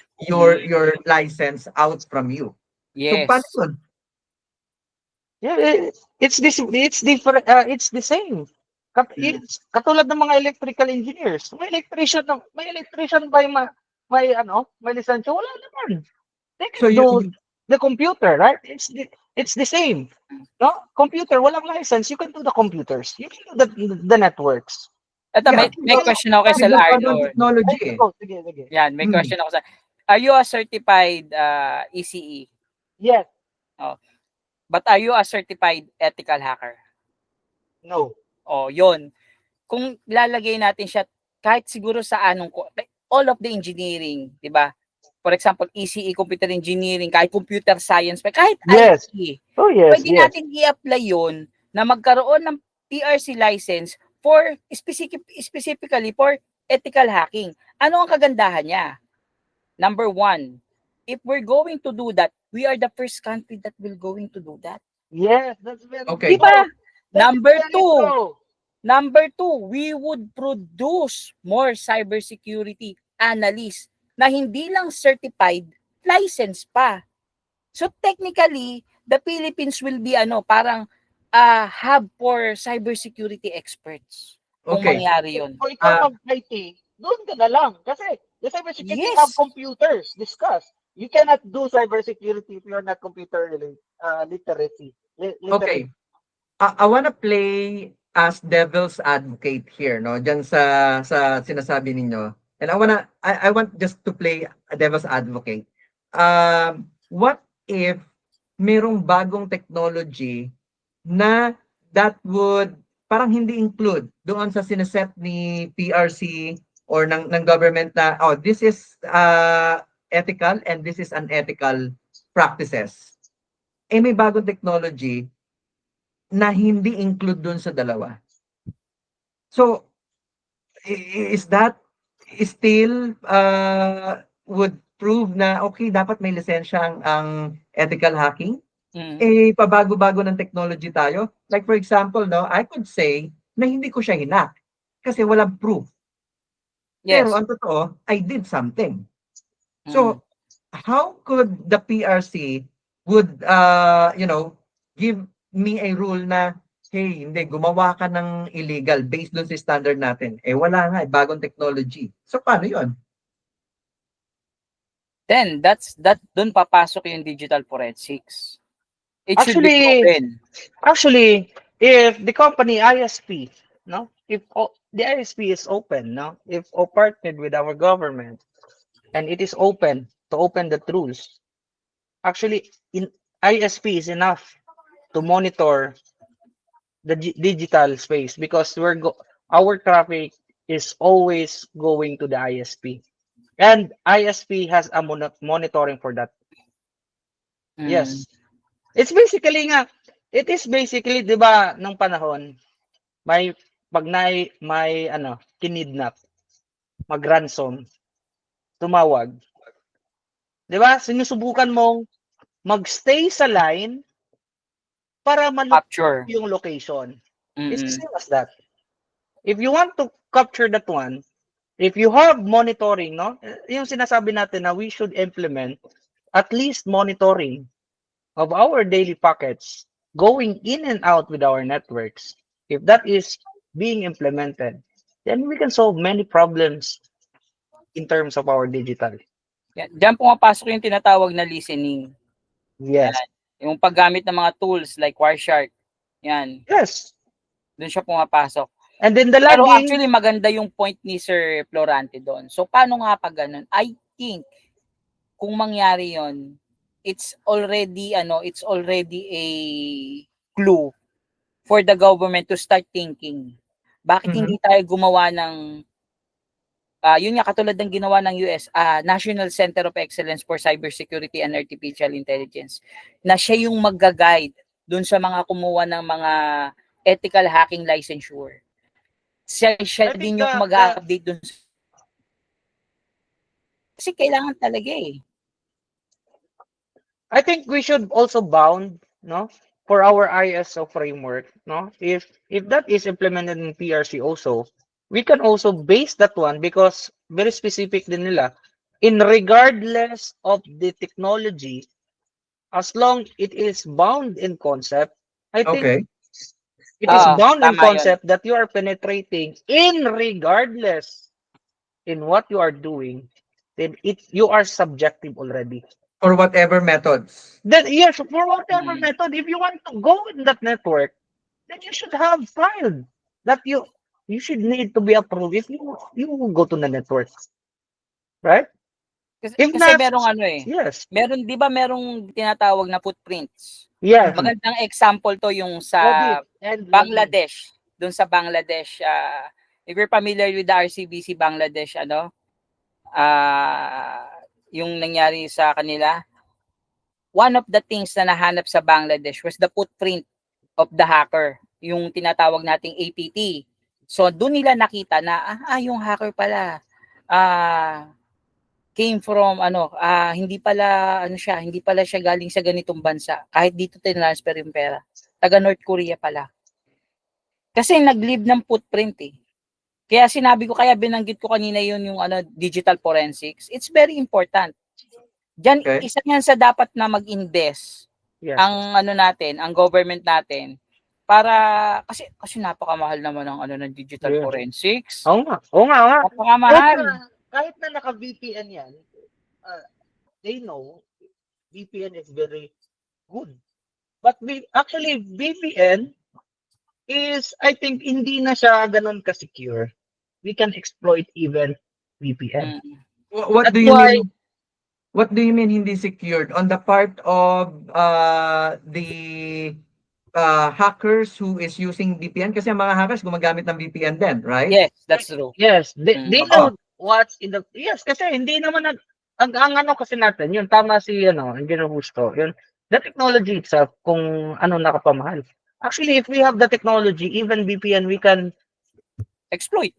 your license out from you. So Yes. paano yun? Yeah, it's different, it's the same. It's katulad ng mga electrical engineers. May electrician ba yung may lisensya? Wala naman. They So can do the computer, right? It's the same. No? Computer, walang license. You can do the computers. You can do the networks. Ito, Yeah, may question ako kay kasi Sir bagong Arthur. technology eh. Sige. Yan, may Hmm. question ako sa. Are you a certified ECE? Yes. But are you a certified ethical hacker? No. O, yun. Kung lalagay natin siya, kahit siguro sa like, all of the engineering, di ba? For example, ECE, computer engineering, kahit computer science, kahit Yes. IT, Oh, yes, pwede natin i-apply yun na magkaroon ng PRC license for specifically for ethical hacking. Ano ang kagandahan niya? Number one, if we're going to do that, we are the first country that will going to do that. Yes, that's very Okay. Diba? True. Number two, we would produce more cybersecurity analysts na hindi lang certified, licensed pa. So technically, the Philippines will be parang hub for cybersecurity experts. Kung Okay. mangyari yun. Kung ikaw mag-IT, doon ka na lang. Kasi the cybersecurity Yes. have computers. Discuss. You cannot do cybersecurity if you're not computer literacy. Okay. I wanna play as devil's advocate here, no? Diyan sa sinasabi ninyo. And I want just to play a devil's advocate. What if merong bagong technology na that would parang hindi include doon sa sineset ni PRC or ng government na this is ethical and this is unethical practices. May bagong technology na hindi include dun sa dalawa. So, is that still would prove na okay, dapat may lisensya ang ethical hacking? Pabago-bago ng technology tayo. Like for example, no, I could say na hindi ko siya hinak kasi walang proof. Yes. Pero ang totoo, I did something. So, how could the PRC would give me a rule na hey, hindi, gumawa ka ng illegal based dun sa standard natin. Wala nga, bagong technology. So, paano yun? Then, doon papasok yung digital forensics. It should Actually, be proven. Actually, if the company ISP, if the ISP is open, if partnered with our government, and it is open to open the rules, actually, in ISP is enough to monitor the digital space because our traffic is always going to the ISP, and ISP has a monitoring for that. Yes, it is basically, di ba, nung panahon, pag may kinidnap, mag-ransom, tumawag. Di ba? Sinusubukan mong magstay sa line para Capture yung location. It's the same as that. If you want to capture that one, if you have monitoring, yung sinasabi natin na we should implement at least monitoring of our daily packets going in and out with our networks. If that is being implemented, then we can solve many problems in terms of our digital. Diyan pumapasok yung tinatawag na listening. Yes. Yan. Yung paggamit ng mga tools like Wireshark. Yan. Yes. Doon siya pumapasok. And then Pero actually maganda yung point ni Sir Florante doon. So paano nga pag ganun? I think kung mangyari yon, it's already a clue for the government to start thinking. Bakit hindi tayo gumawa ng yun nga katulad ng ginawa ng US, National Center of Excellence for Cybersecurity and Artificial Intelligence, na siya yung magga-guide dun sa mga kumuha ng mga ethical hacking licensure. Siya din yung mag-update dun. Kasi kailangan talaga eh. I think we should also bound, no, for our ISO framework, no. If that is implemented in PRC also, we can also base that one because very specific din nila. In regardless of the technology, as long it is bound in concept, I think Okay. it is Oo, bound in tama yun. concept that you are penetrating in regardless in what you are doing, then you are subjective already. For whatever methods. Then yes, for whatever Mm. method, if you want to go in that network, then you should have filed that you should need to be approved if you go to the network, right? If Kasi not, merong ano eh. yes, Meron, 'di ba merong tinatawag na footprints? yes, Mhm. Magandang example to yung sa audit and login. Bangladesh. Doon sa Bangladesh, if you're familiar with the RCBC Bangladesh, yung nangyari sa kanila, one of the things na nahanap sa Bangladesh was the footprint of the hacker, yung tinatawag nating APT. So doon nila nakita na yung hacker pala came from hindi pala siya galing sa ganitong bansa. Kahit dito tinransfer yung pera. Taga North Korea pala. Kasi nag-leave ng footprint eh. Kaya sinabi ko, kaya binanggit ko kanina yun yung digital forensics. It's very important. Diyan, Okay. isa yan sa dapat na mag-invest Yes. ang government natin para kasi napakamahal naman ng digital Yeah. forensics. Oo nga. Napakamahal. Kahit na naka-VPN yan, they know VPN is very good. But actually, VPN is, I think, hindi na siya ganun ka-secure. We can exploit even VPN. Mm. What That's do you why- mean? What do you mean hindi secured? On the part of the hackers who is using VPN? Kasi ang mga hackers gumagamit ng VPN din, right? Yes, that's true. Yes, they Mm. know what's in the, yes, kasi hindi naman ang ano kasi natin, yun, tama si, Engineer Justo, yun, the technology itself, kung ano nakapamahal. Actually, if we have the technology, even VPN, we can Exploit.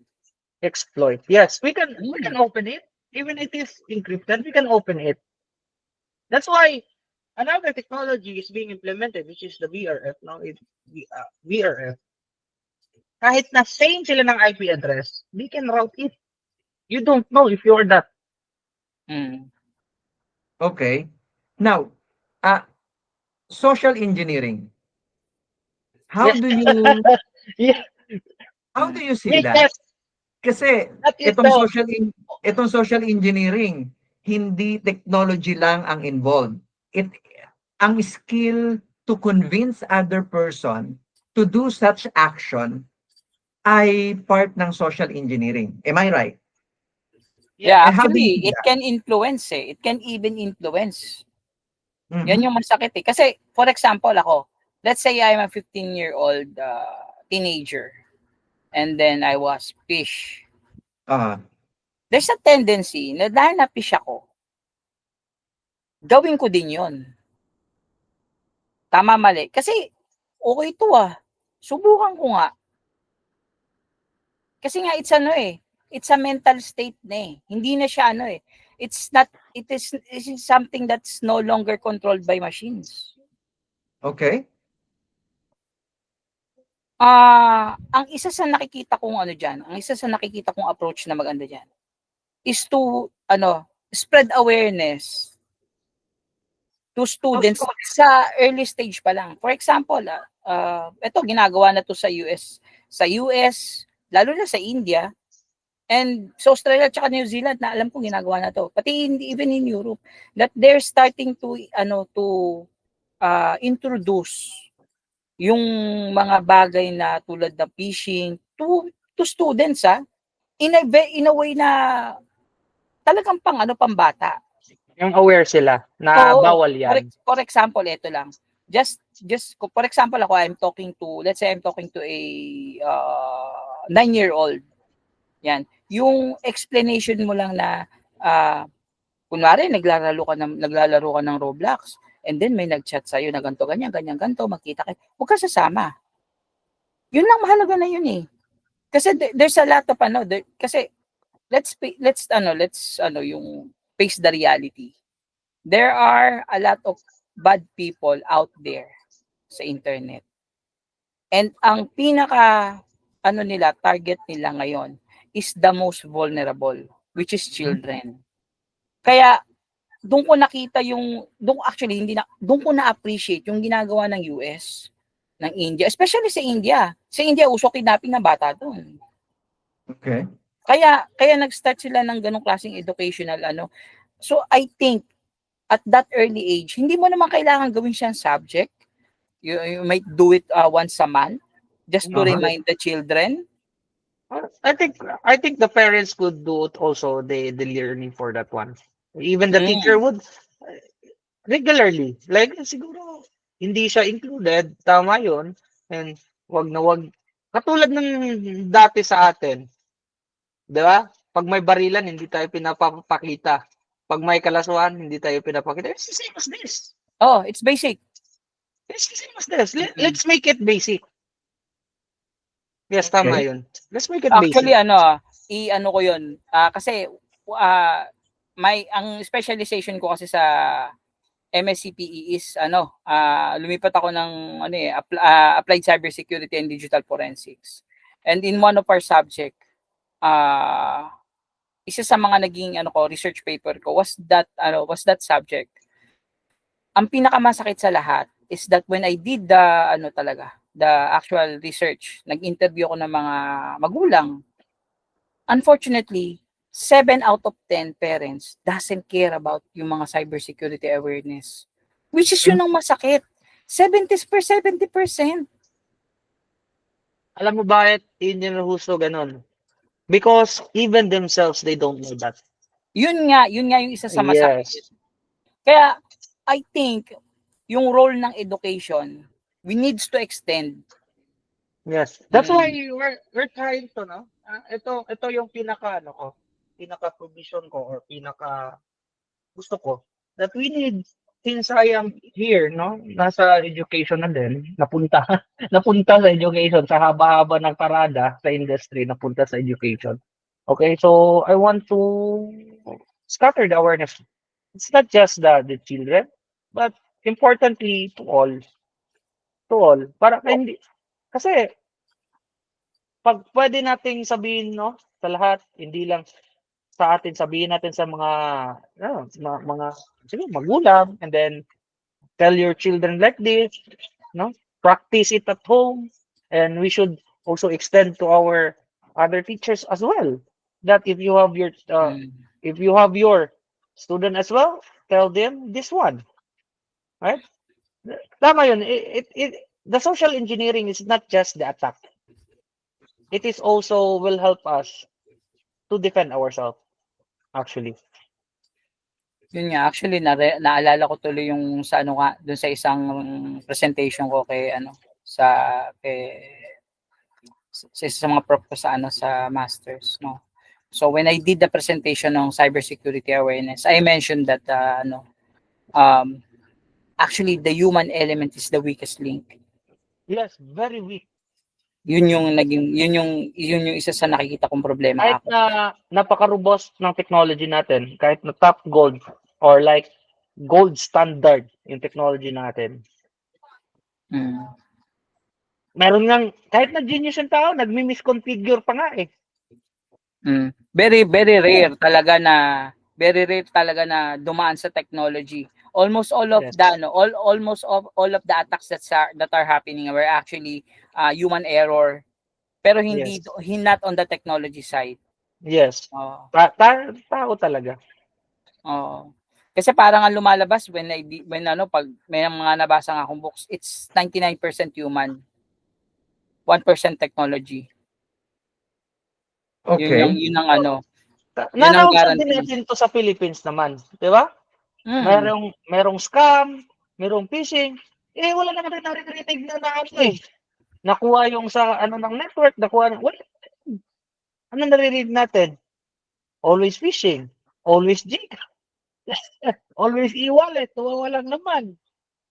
Yes, we can open it. Even it is encrypted, we can open it. That's why another technology is being implemented, which is the VRF. Now, VRF. Kahit na same sila ng IP address, they can route it. You don't know if you're that. Mm. Okay. Now, social engineering. How Yes. do you Yeah. how do you see that? Yes, Kasi that is itong the, social engineering, hindi technology lang ang involved. Ang skill to convince other person to do such action ay part ng social engineering. Am I right? Yeah, And how do you actually, see it that? can influence eh. It can even influence. Mhm. Yan yung masakit eh. Kasi, for example, ako, let's say I'm a 15-year-old teenager and then I was fish. Ah, There's a tendency na dahil na-fish ako, gawin ko din yon. Tama, mali. Kasi, okay to subukan ko nga. Kasi nga, it's a mental state na eh. Hindi na siya it is something that's no longer controlled by machines. okay. Ang isa sa nakikita kong ang isa sa nakikita kong approach na maganda diyan is to spread awareness to students sa early stage pa lang. For example, ito ginagawa na to sa US, lalo na sa India, and sa Australia at New Zealand na alam ko ginagawa na to. Pati even in Europe, that they're starting to introduce yung mga bagay na tulad ng phishing to students in a way na talagang pambata. yung aware sila na Oo, bawal yan. For example, ito lang. Just for example ako, let's say I'm talking to a 9-year-old. Yan. Yung explanation mo lang na kunwari naglalaro ka ng Roblox and then may nag-chat sa'yo na ganito, ganyan, magkita kayo. Huwag ka sasama. Yun lang mahalaga na yun eh. Kasi there's a lot of kasi let's yung face the reality. There are a lot of bad people out there sa internet. And ang pinaka ano nila, target nila ngayon is the most vulnerable, which is children. Kaya doon ko nakita doon ko na-appreciate yung ginagawa ng US, ng India, especially sa India. Sa India, uso kidnapping ng bata doon. Okay. Kaya nag-start sila ng ganong klaseng educational ano. So I think at that early age, hindi mo naman kailangan gawin siyang subject. You might do it once a month just to remind the children. I think the parents could do it also the learning for that one. Even the teacher would regularly. Like siguro hindi siya included, tama 'yon. And wag na wag katulad ng dati sa atin. 'Di ba? Pag may barilan hindi tayo pinapakita. Pag may kalasuhan hindi tayo pinapakita. It's the same as this. Oh, it's basic. It's the same as this. Let's make it basic. Yes, tama Okay. 'yun. Let's make it Actually, basic. i-ano ko yun. Kasi, ang specialization ko kasi sa MSCPE is, lumipat ako ng, Applied Cybersecurity and Digital Forensics. And in one of our subject, isa sa mga naging, research paper ko was that subject. Ang pinakamasakit sa lahat is that when I did the actual research, nag-interview ako ng mga magulang. Unfortunately, 7 out of 10 parents doesn't care about yung mga cybersecurity awareness. Which is yun ang masakit. 70%. Alam mo bakit yun yung husto ganun? Because even themselves, they don't know that. Yun nga yung isa sa masakit. Yes. Kaya, I think, yung role ng education, we needs to extend. Yes. That's why we're trying to, no? Ito yung pinaka provision ko or pinaka gusto ko that we need, since I am here, no? Nasa education na din, napunta sa education sa haba-haba ng parada sa industry, napunta sa education. Okay, so I want to scatter the awareness. It's not just the children, but importantly to all. Para hindi, kasi pag pwede nating sabihin, no, sa lahat, hindi lang sa atin, sabihin natin sa mga siguro magulang, and then tell your children like this, no, practice it at home, and we should also extend to our other teachers as well, that if you have your student as well, tell them this one, right? Tama yun. The social engineering is not just the attack. It is also will help us to defend ourselves, actually. Yun nga, actually, naalala ko tuloy yung sa dun sa isang presentation ko sa mga prof ko sa masters, no. So when I did the presentation ng cybersecurity awareness, I mentioned that actually the human element is the weakest link. Yes, very weak. Yun yung isa sa nakikita kong problema. Kahit na napaka-robust ng technology natin, kahit na top gold or like gold standard yung technology natin. Meron ngang, kahit na genius yung tao, nagmi-misconfigure pa nga eh. Very, very rare talaga na dumaan sa technology. Almost all of all of the attacks that are happening were actually human error, pero hindi not on the technology side. Yes. Tao talaga. Kasi parang ang lumalabas pag may mga nabasa nga akong books, it's 99% human, 1% technology. Okay. Yun ang Nanausap din natin to sa Philippines naman, di ba? Merong scam, merong phishing. Wala naman rin narinig na nakuha yung sa ng network, wala. Ano narinig natin? Always phishing, always Gcash, always e-wallet, walang naman.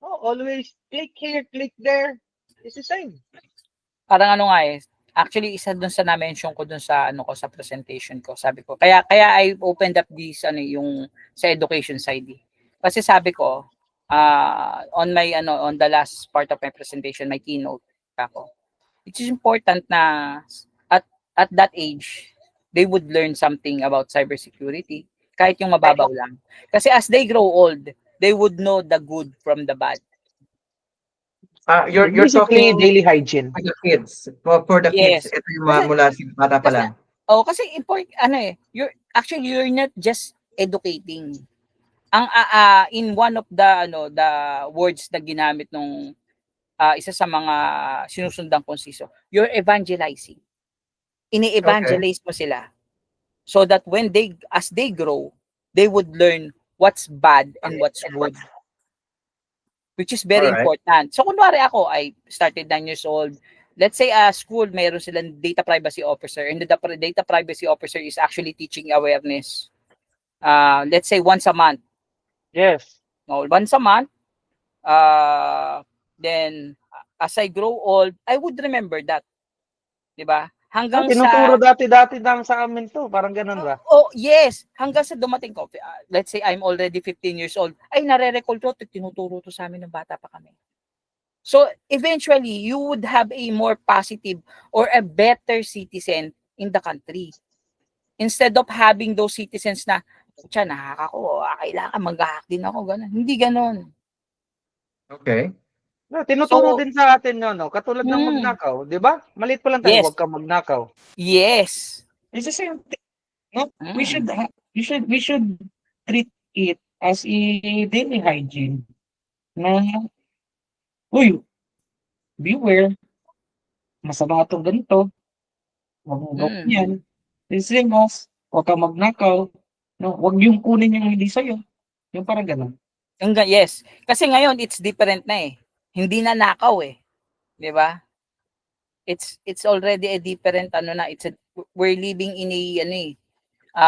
Always click here, click there. It's the same. Parang Actually, isa dun sa na-mention ko dun sa ano ko sa presentation ko. Sabi ko, kaya I opened up this ano yung sa education side. Kasi sabi ko, on the last part of my presentation, my keynote ako. It is important na at that age, they would learn something about cybersecurity, kahit yung mababaw lang. Kasi as they grow old, they would know the good from the bad. You're Basically, talking daily hygiene. for the kids. For the kids. Yes. Ito yung mga mula sa bata pa lang. Kasi you're not just educating. Ang in one of the words na ginamit nung isa sa mga sinusundan kong CISO, you're evangelizing. Ini-evangelize mo sila so that as they grow, they would learn what's bad and what's good, which is very Alright. important. So kunwari ako, I started 9 years old. Let's say school, mayroon silang data privacy officer, and the data privacy officer is actually teaching awareness. Let's say once a month. Yes. No, once a month. Then as I grow old, I would remember that. 'Di ba? Hanggang Tinuturo sa dati sa amin to. Parang ganun ba? yes, hanggang sa dumating ko. Let's say I'm already 15 years old. Ay nare-recall to, tinuturo to sa amin ng bata pa kami. So eventually, you would have a more positive or a better citizen in the country. Instead of having those citizens na, "Pucha, nahaka ko, kailangan mag-hack din ako." Ganun. Hindi ganun. Okay. Tinuturo So, din sa atin yun, no? Katulad ng magnakaw, di ba? Maliit pa lang tayo, Yes. huwag kang magnakaw. Yes. It's the same thing. No? Mm. We should treat it as a daily hygiene. Na, uy, beware, masama itong ganito. Huwag mo gawin yan. The same as, huwag kang magnakaw. No? Huwag yung kunin yung hindi sa'yo. Yung parang ganun. Yes. Kasi ngayon, it's different na eh. Hindi na nakaw eh. 'Di ba? It's already a different we're living in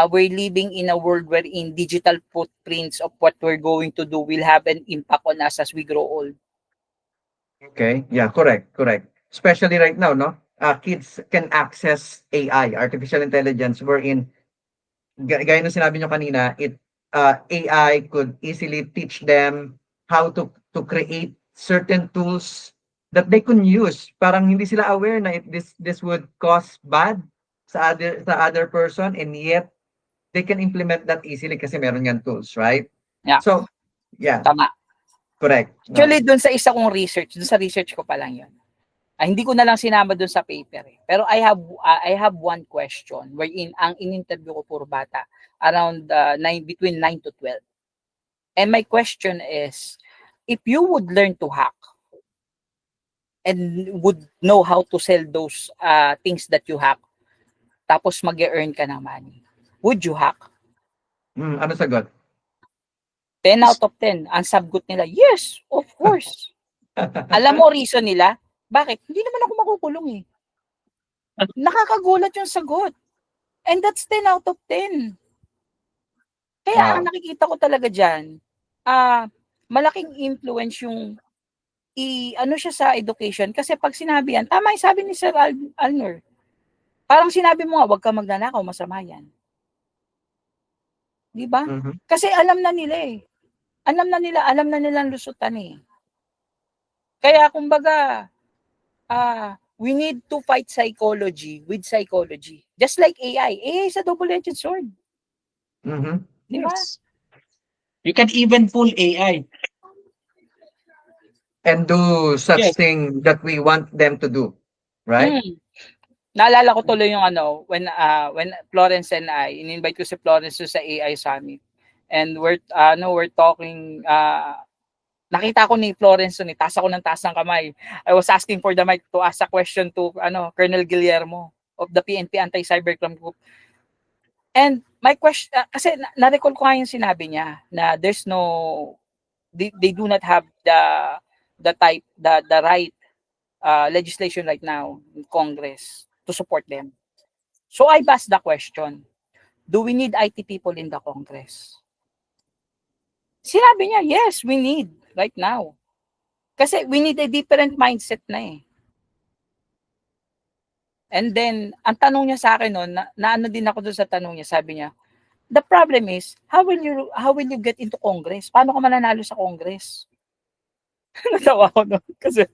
we're living in a world wherein digital footprints of what we're going to do will have an impact on us as we grow old. Okay. Yeah, correct. Especially right now, no? Kids can access AI, artificial intelligence, wherein, gaya ng sinabi nyo kanina, AI could easily teach them how to create certain tools that they can use. Parang hindi sila aware na this would cause bad sa other person, and yet they can implement that easily kasi meron yan tools, right? Yeah. So, yeah, Tama. correct. No? Actually, dun sa isa kong research, dun sa research ko pa lang yun. Hindi ko na lang sinama dun sa paper eh. Pero I have one question wherein ang in-interview ko puro bata around between 9 to 12. And my question is, if you would learn to hack and would know how to sell those things that you hack, tapos mag-earn ka ng money, would you hack? Ano sagot? 10 out of 10. Ang sagot nila, yes, of course. Alam mo reason nila? Bakit? Hindi naman ako makukulong eh. Nakakagulat yung sagot. And that's 10 out of 10. Kaya Wow. ang nakikita ko talaga dyan, malaking influence yung siya sa education. Kasi pag sinabi yan, tama yung sabi ni Sir Alnor, parang sinabi mo nga, huwag ka magnanakaw, masama yan. Di ba? Mhm. Kasi alam na nila eh. Alam na nilang lusutan eh. Kaya kumbaga, we need to fight psychology with psychology. Just like AI. AI is a double-edged sword. Mhm. Di ba? Yes. You can even fool AI. And do such Yes. thing that we want them to do, right? Naalala ko tuloy yung when Florence and I, in-invite ko si Florence sa AI Summit. And we're talking, nakita ko ni Florence ni taas ako ng kamay. I was asking for the mic to ask a question to Colonel Guillermo of the PNP Anti-Cybercrime Group. And my question, kasi na-recall ko nga yung sinabi niya na they do not have the right legislation right now in Congress to support them. So I asked the question, do we need IT people in the Congress? Sinabi niya, yes, we need right now. Kasi we need a different mindset na eh. And then, ang tanong niya sa akin noon, na ano din ako doon sa tanong niya, sabi niya, the problem is, how will you get into Congress? Paano ka mananalo sa Congress? Natawa ko noon kasi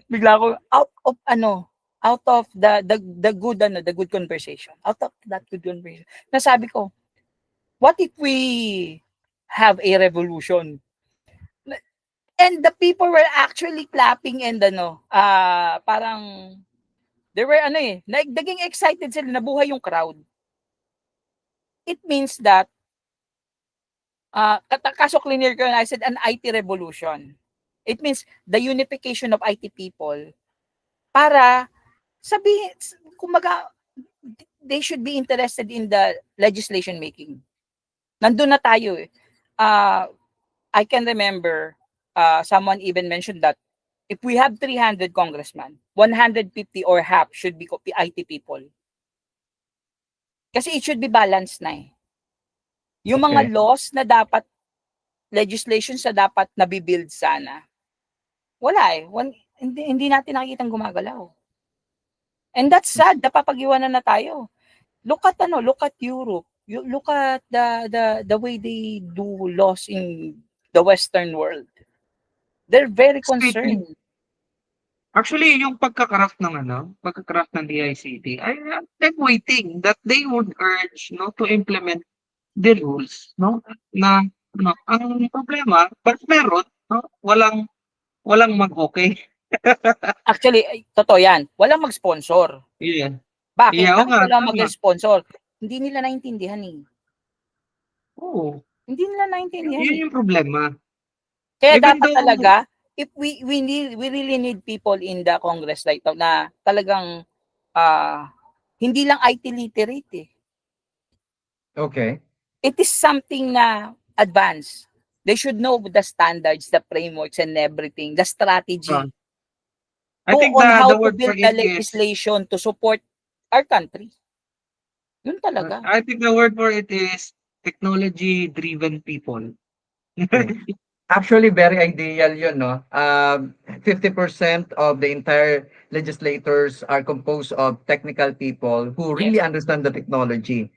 bigla ako out of the good the good conversation. Out of that good conversation. Nasabi ko, what if we have a revolution? And the people were actually clapping and parang they were naging excited sila, nabuhay yung crowd. It means that kaso clear ko, I said an IT revolution. It means the unification of IT people para sabihin, kumaga, they should be interested in the legislation making. Nandun na tayo eh. I can remember someone even mentioned that if we have 300 congressmen, 150 or half should be IT people. Kasi it should be balanced na eh. Yung mga laws na dapat, legislations na dapat nabibuild sana, wala eh. Hindi natin nakikitang gumagalaw. And that's sad, napapag-iwanan na tayo. Look at Europe. Look at the way they do laws in the Western world. They're very concerned. Actually, yung pagkakaraft ng DICT, I'm waiting that they would urge to implement the rules, na ang problema, but meron, walang mag-okay. Actually, totoo yan. Walang mag-sponsor. Yeah. Bakit? Yeah, Bakit walang mag-sponsor? Hindi nila naintindihan eh. Oo. Hindi nila naintindihan Yun yung problema. Kaya Even dapat though, talaga, if we really need people in the Congress right now na talagang hindi lang IT literate eh. Okay. It is something na advanced. They should know the standards, the frameworks and everything, the strategy. I think on how the to word for build the it is, legislation to support our country. Yun talaga. I think the word for it is technology-driven people. Actually, very ideal yun, no? 50% of the entire legislators are composed of technical people who really understand the technology.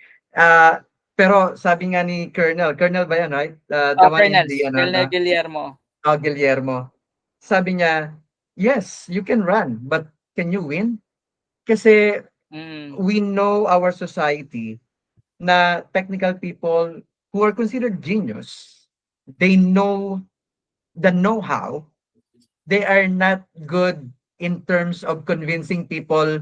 Pero sabi nga ni Colonel ba yan, right? The one in the, Colonel Guillermo. Guillermo. Sabi niya, yes, you can run, but can you win? Kasi we know our society na technical people who are considered genius, they know the know-how, they are not good in terms of convincing people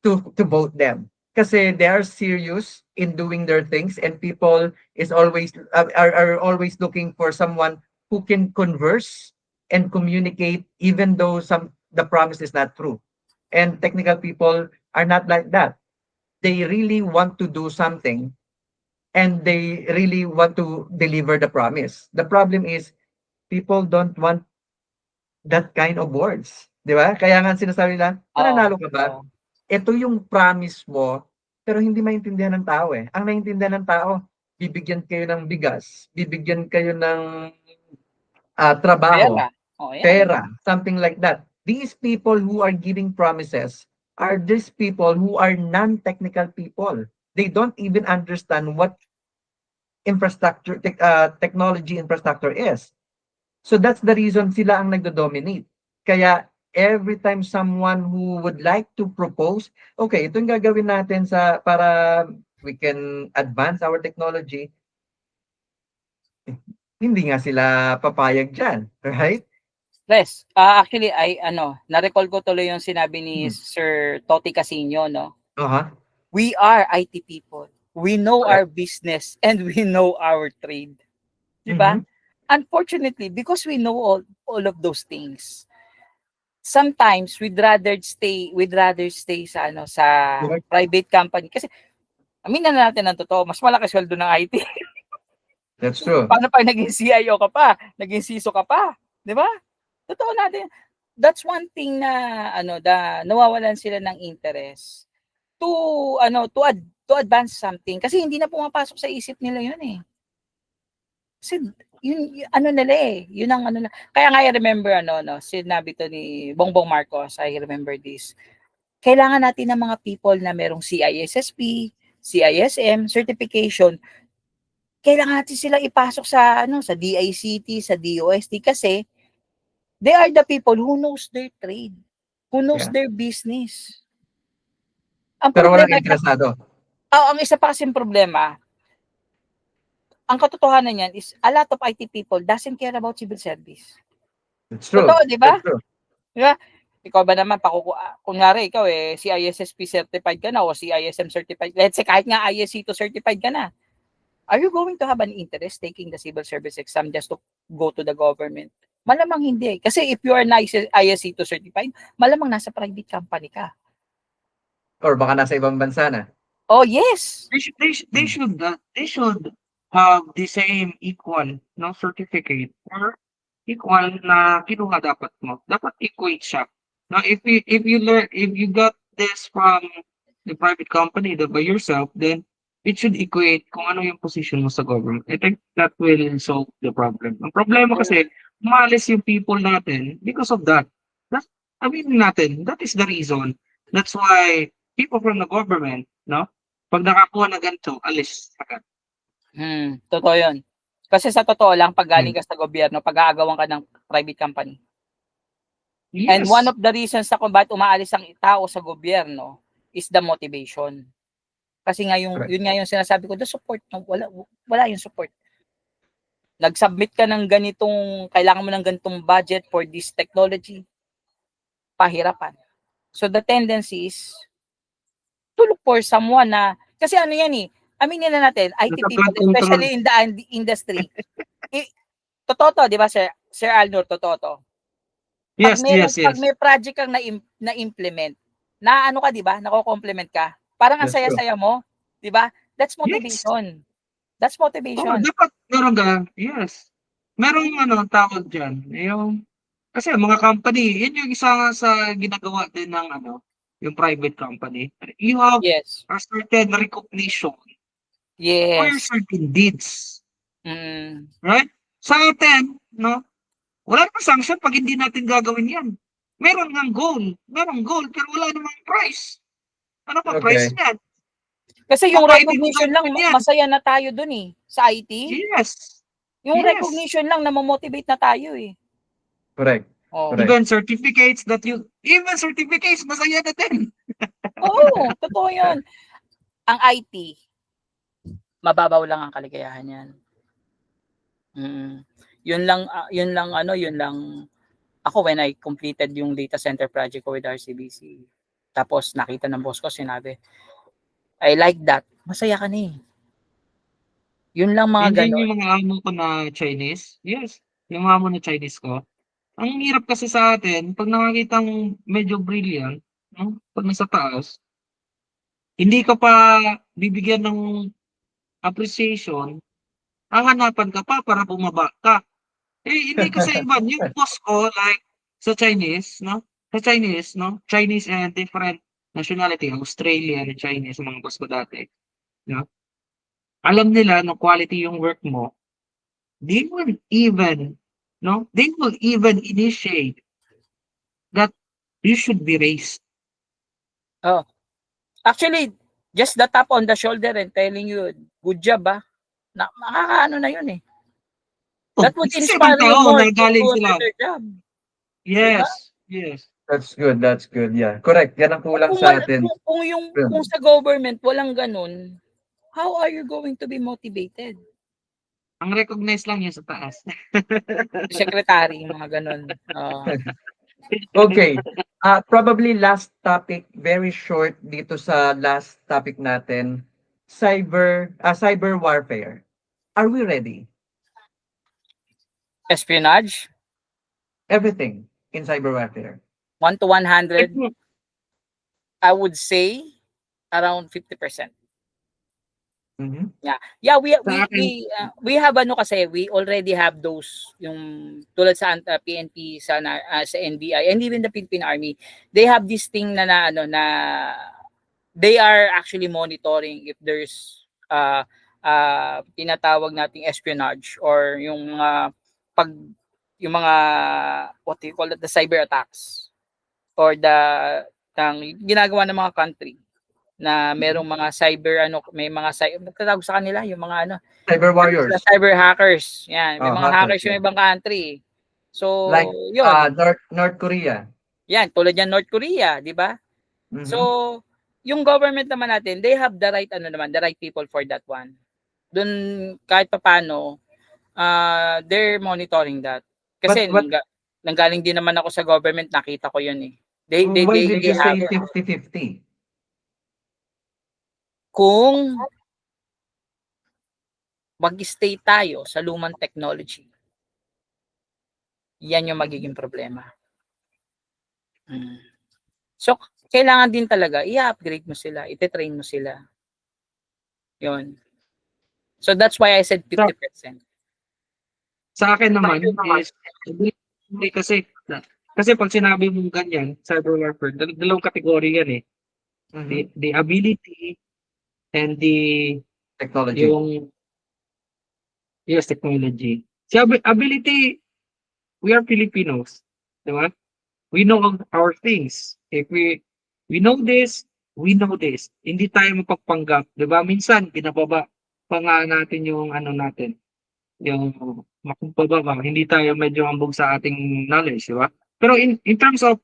to vote them. Kasi they are serious in doing their things and people is always are always looking for someone who can converse and communicate even though the promise is not true. And technical people are not like that. They really want to do something and they really want to deliver the promise. The problem is people don't want that kind of words, 'di ba? Kaya nga sinasabi nila, "Mananalo ka ba?" Ito yung promise mo, pero hindi maintindihan ng tao eh. Ang naiintindihan ng tao, bibigyan kayo ng bigas, bibigyan kayo ng trabaho, pera, something like that. These people who are giving promises are these people who are non-technical people. They don't even understand what infrastructure, technology infrastructure is. So that's the reason sila ang nagdo-dominate. Kaya every time someone who would like to propose, okay, ito yung gagawin natin para we can advance our technology, hindi nga sila papayag dyan, right? Yes. Actually, na-recall ko tuloy yung sinabi ni Sir Toti Casino, no? We are IT people. We know our business and we know our trade. Diba? Unfortunately, because we know all of those things, sometimes we'd rather stay sa private company kasi aminin na natin ang totoo, mas malaki sweldo ng IT. That's true. Paano pa naging CIO ka pa, naging CISO ka pa, 'di ba? Totoo natin. That's one thing na nawawalan sila ng interest to advance something kasi hindi na pumapasok sa isip nila 'yun eh. Kasi yun nila eh, yun ang Kaya nga I remember sinabi to ni Bongbong Marcos, I remember this. kailangan natin ng mga people na merong CISSP, CISM certification. Kailangan natin silang ipasok sa sa DICT, sa DOST kasi they are the people who knows their trade, who knows Yeah. their business. Ang Pero walang problema, interesado. ang isa pa kasing problema, ang katotohanan niyan is a lot of IT people doesn't care about civil service. It's true. Totoo, di ba? That's true. Di ba? Ikaw ba naman, kunyari, ikaw CISSP certified ka na o CISM certified, let's say kahit nga ISC2 certified ka na, are you going to have an interest taking the civil service exam just to go to the government? Malamang hindi. Kasi if you are na ISC2 certified, malamang nasa private company ka. Or baka nasa ibang bansa na. Oh, yes. They should have the same equal no certificate or equal na kinuha dapat mo. Dapat equate siya. Now if you got this from the private company by yourself, then it should equate kung ano yung position mo sa government. I think that will solve the problem. Ang problema kasi, umalis yung people natin because of that. That is the reason. That's why people from the government, no? Pag nakakuha na ganito, alis agad. Totoo yun. Kasi sa totoo lang, pag galing ka sa gobyerno, pag-aagawan ka ng private company. Yes. And one of the reasons na kung bakit umaalis ang tao sa gobyerno is the motivation. Kasi nga Correct. yun nga yung sinasabi ko, the support, wala yung support. Nag-submit ka ng ganitong, kailangan mo ng ganitong budget for this technology, pahirapan. So the tendency is to look for someone na, kasi ano yan aminin na natin, IT Nasa people, blood control. especially in the industry, totoo to, di ba, Sir Alnor, totoo to. Yes. Pag may project kang na-implement, na ano ka, di ba, nako-complement ka, parang ang That's true. saya-saya mo, di ba? That's motivation. That's motivation. Dapat meron ka. Yes. Merong tawag dyan. Kasi mga company, yun yung isa sa ginagawa din ng yung private company. You have Yes. a certain recognition for your Yes. certain deeds. Mm. Right? Sa atin, no? Wala namang sanction pag hindi natin gagawin yan. Meron ngang goal. Merong goal, pero wala namang price. Ano pa price niyan? Kasi yung Baka hindi recognition mo lang, gagawin yan. masaya na tayo dun sa IT. Yes. Yung Yes. recognition lang, namomotivate na tayo Correct. Oh. Correct. Even certificates, masaya na din. Oo, totoo yun. Ang IT, mababaw lang ang kaligayahan yan. Yun lang ako when I completed yung data center project ko with RCBC. Tapos nakita ng boss ko, sinabi, I like that. Masaya ka na Yun lang mga And then ganun. yung mga amo ko na Chinese, yes, yung mga amo na Chinese ko, ang hirap kasi sa atin, pag nakakitang medyo brilliant, no? Pag nasa taas, hindi ka pa bibigyan ng appreciation, hahanapan ka pa para bumaba ka. Hindi kasi iba. Yung boss ko, like, sa Chinese, no? Chinese and different nationality, Australian, Chinese, mga boss ko dati, no? Alam nila na quality yung work mo, they will even initiate that you should be raised. Actually, just the tap on the shoulder and telling you, good job makakaano na yun That would Kasi inspire ibang you tao more na to galing do a sila. better job. Yes, yes. That's good. Yeah. Correct. Yan ang kulang Kung sa atin. kung sa government walang ganun, how are you going to be motivated? Ang recognize lang yun sa taas. Secretary, mga ganun. Okay. Probably last topic, very short dito sa last topic natin, cyber warfare. Are we ready? Espionage, Everything in cyber warfare. 1 to 100, I would say around 50%. Mhm. Yeah, we have kasi we already have those yung tulad sa PNP sa NBI and even the Philippine Army. They have this thing na they are actually monitoring if there's tinatawag nating espionage or yung mga what do you call it, the cyber attacks or the ginagawa ng mga country na merong mga cyber may mga tawag sa kanila yung mga Cyber warriors. cyber hackers. Yan, may Oh, mga hackers hackers, yung yeah. ibang country. So, Like yun. North Korea. Yan, tulad yan North Korea, di ba? Mhm. So, yung government naman natin, they have the right the right people for that one. Doon kahit papaano, they're monitoring that. Kasi But nanggaling din naman ako sa government, nakita ko yun eh. They why did you say have 50-50? kung mag-stay tayo sa lumang technology, yan yung magiging problema. So, kailangan din talaga i-upgrade mo sila, i-train mo sila. Yun. So, that's why I said 50%. Sa akin naman is hindi kasi pag sinabi mong ganyan, cyber warfare, dalawang kategory yan eh. Mhm. The ability and the Technology. yung yes, technology. Si ability, we are Filipinos, di ba? We know our things. If we know this, we know this. Hindi tayo mapagpanggap, di ba? Minsan, binababa pa nga natin yung natin. Yung makumpababa, hindi tayo medyo ambog sa ating knowledge, di ba? Pero in terms of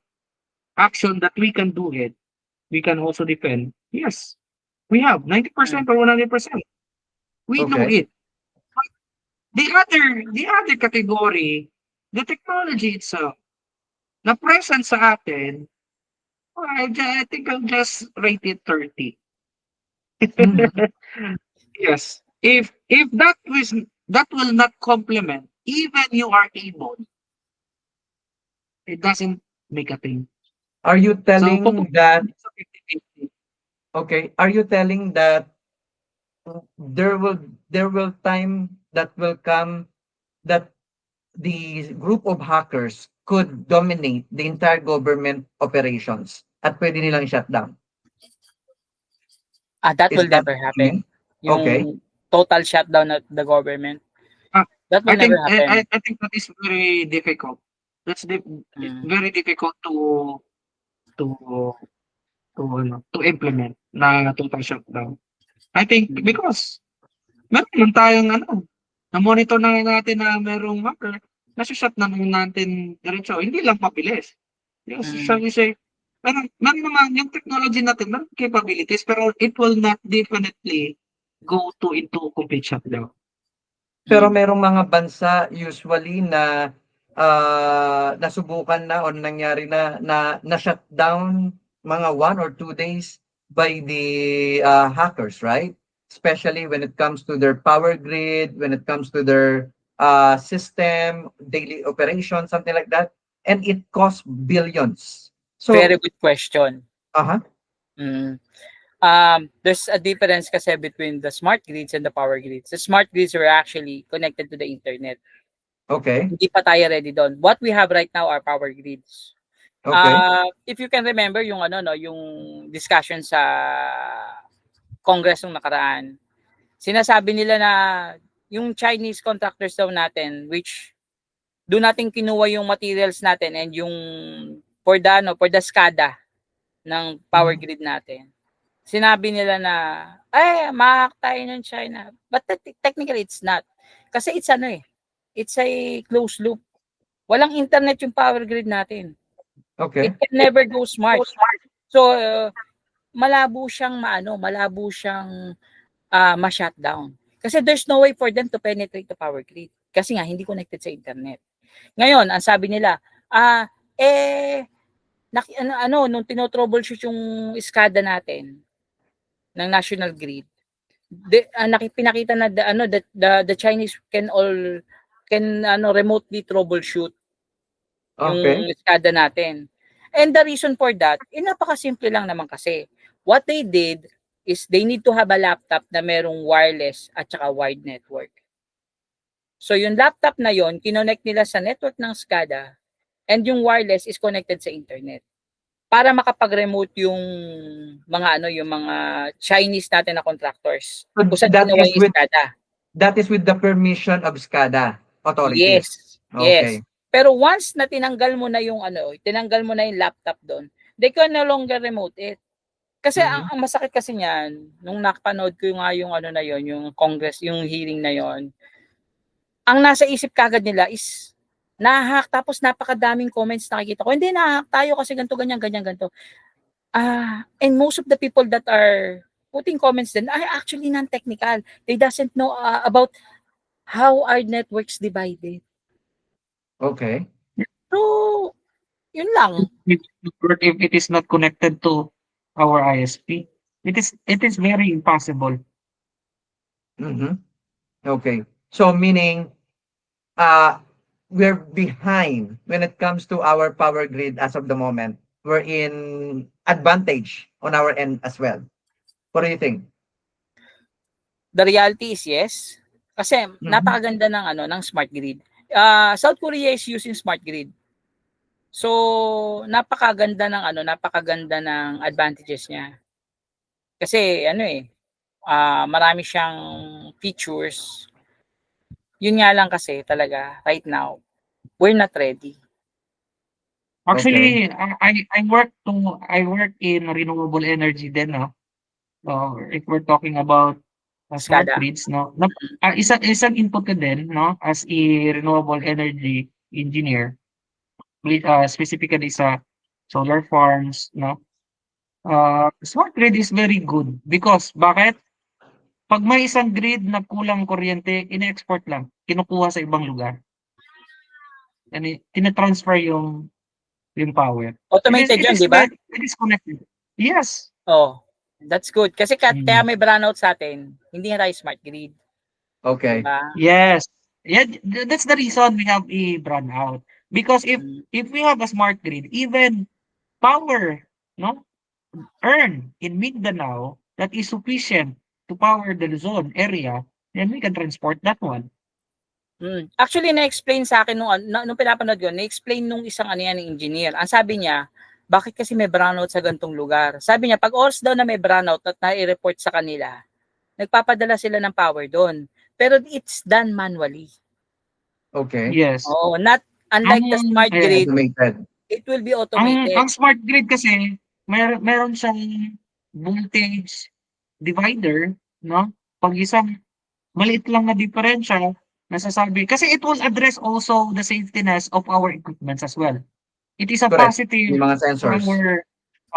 action that we can do it, we can also defend. Yes, we have 90% or 100%. We know Okay. it. The other category, the technology itself, na present sa atin, I think I'll just rate it 30. Mhm. Yes. If that will not complement, even you are able, it doesn't make a thing. Are you telling that It's a 50-50. okay? Are you telling that there will time that will come that the group of hackers could dominate the entire government operations at pwede nilang shut down? That Is will that never what you mean? happen. Yung Okay. total shutdown of the government. Ah, That will I think never happen. I think that is very difficult. That's very difficult to to implement na total shutdown. I think because meron naman tayong na-monitor na natin na merong hacker, nasa-shut na natin diretso. Hindi lang mabilis. Yung shall we say, meron naman yung technology natin, meron capabilities, pero it will not definitely go into complete shutdown. Pero merong mga bansa usually na nasubukan na o nangyari na shut down mga 1 or 2 days by the hackers, right? Especially when it comes to their power grid, when it comes to their system, daily operation, something like that. And it costs billions. So, Very good question. uh-huh. There's a difference kasi between the smart grids and the power grids. The smart grids are actually connected to the internet. Okay. Hindi pa tayo ready doon. What we have right now are power grids. Okay. If you can remember yung yung discussion sa Congress nung nakaraan, sinasabi nila na yung Chinese contractors daw natin, which doon natin kinuha yung materials natin and yung for the SCADA ng power grid natin. Sinabi nila na ma-hack tayo ng China. But technically it's not. Kasi it's it's a closed loop. Walang internet yung power grid natin. Okay. It can never go smart. So malabo siyang ma-shutdown. Kasi there's no way for them to penetrate the power grid. Kasi nga hindi connected sa internet. Ngayon, ang sabi nila, nung tinotroubleshoot yung SCADA natin ng national grid, pinakita na the Chinese can remotely troubleshoot yung SCADA natin. And the reason for that, napakasimple lang naman kasi. What they did is they need to have a laptop na merong wireless at saka wired network. So yung laptop na yon, kinonect nila sa network ng SCADA and yung wireless is connected sa internet. Para makapag-remote yung mga yung mga Chinese natin na contractors. Kung saan ginawa yung SCADA. That is with the permission of SCADA authority. Yes. Okay. Yes. Pero once na tinanggal mo na yung laptop doon, they can no longer remote it. Kasi Mhm. ang masakit kasi niyan, nung nakapanood ko nga yung ano na yon, yung Congress, yung hearing na yon, ang nasa isip kagad nila is na-hack, tapos napakadaming comments nakikita ko. Hindi, na-hack tayo kasi ganito, ganyan, ganyan, ganito. And most of the people that are putting comments then are actually non-technical. They doesn't know about how our networks divided. Okay. So, yun lang. If it is not connected to our ISP, it is very impossible. Mhm. Okay. So meaning, we're behind when it comes to our power grid as of the moment. We're in advantage on our end as well. What do you think? The reality is yes. Kasi Mhm. napakaganda ng ano ng smart grid. South Korea is using smart grid. So, napakaganda ng advantages niya. Kasi ano marami siyang features. Yun nga lang kasi talaga right now, we're not ready. Actually, I work in renewable energy then, no? So, if we're talking about smart SCADA. grids, no? Isang input ko din, no? As a renewable energy engineer, specifically sa solar farms, no? Smart grid is very good because bakit? Pag may isang grid na kulang kuryente, ine-export lang, kinukuha sa ibang lugar. Yani, tina-transfer yung power. Automated yun, di ba? It is connected. Yes. Oh, that's good. Kasi kaya Mm. may brownout sa atin, hindi na tayo smart grid. Di Okay. ba? Yes. Yeah, that's the reason we have a brownout. Because Mm. if we have a smart grid, even power, no, earned in Mindanao that is sufficient to power the Luzon area, then we can transport that one. Actually, na-explain sa akin nung pinapanood ko, na-explain nung isang engineer. Ang sabi niya, bakit kasi may brownout sa gantong lugar? Sabi niya, pag oras daw na may brownout at na-report sa kanila, nagpapadala sila ng power doon. Pero it's done manually. Okay. Yes. Oh, not unlike the smart grid, Automated. it will be Ang automated. smart grid kasi meron siyang voltage divider, no? Pag isang maliit lang na diferensya, nasasabi kasi it will address also the safetyness of our equipments as well. It is a Correct. positive Yung mga for sensors. our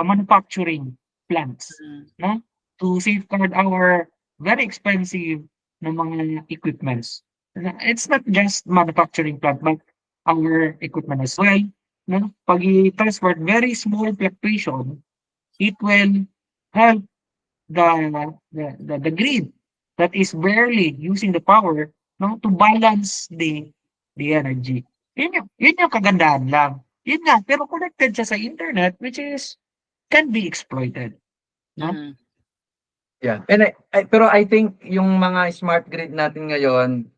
manufacturing plants, no? To safeguard our very expensive na mga equipments. It's not just manufacturing plant, but our equipment as well. No? Pag i-transfer very small fluctuation, it will help the grid that is barely using the power, no, to balance the energy. Yun yung kagandahan lang. Yun nga, pero connected siya sa internet, which is can be exploited. No? Mhm. Yeah. And pero I think yung mga smart grid natin ngayon,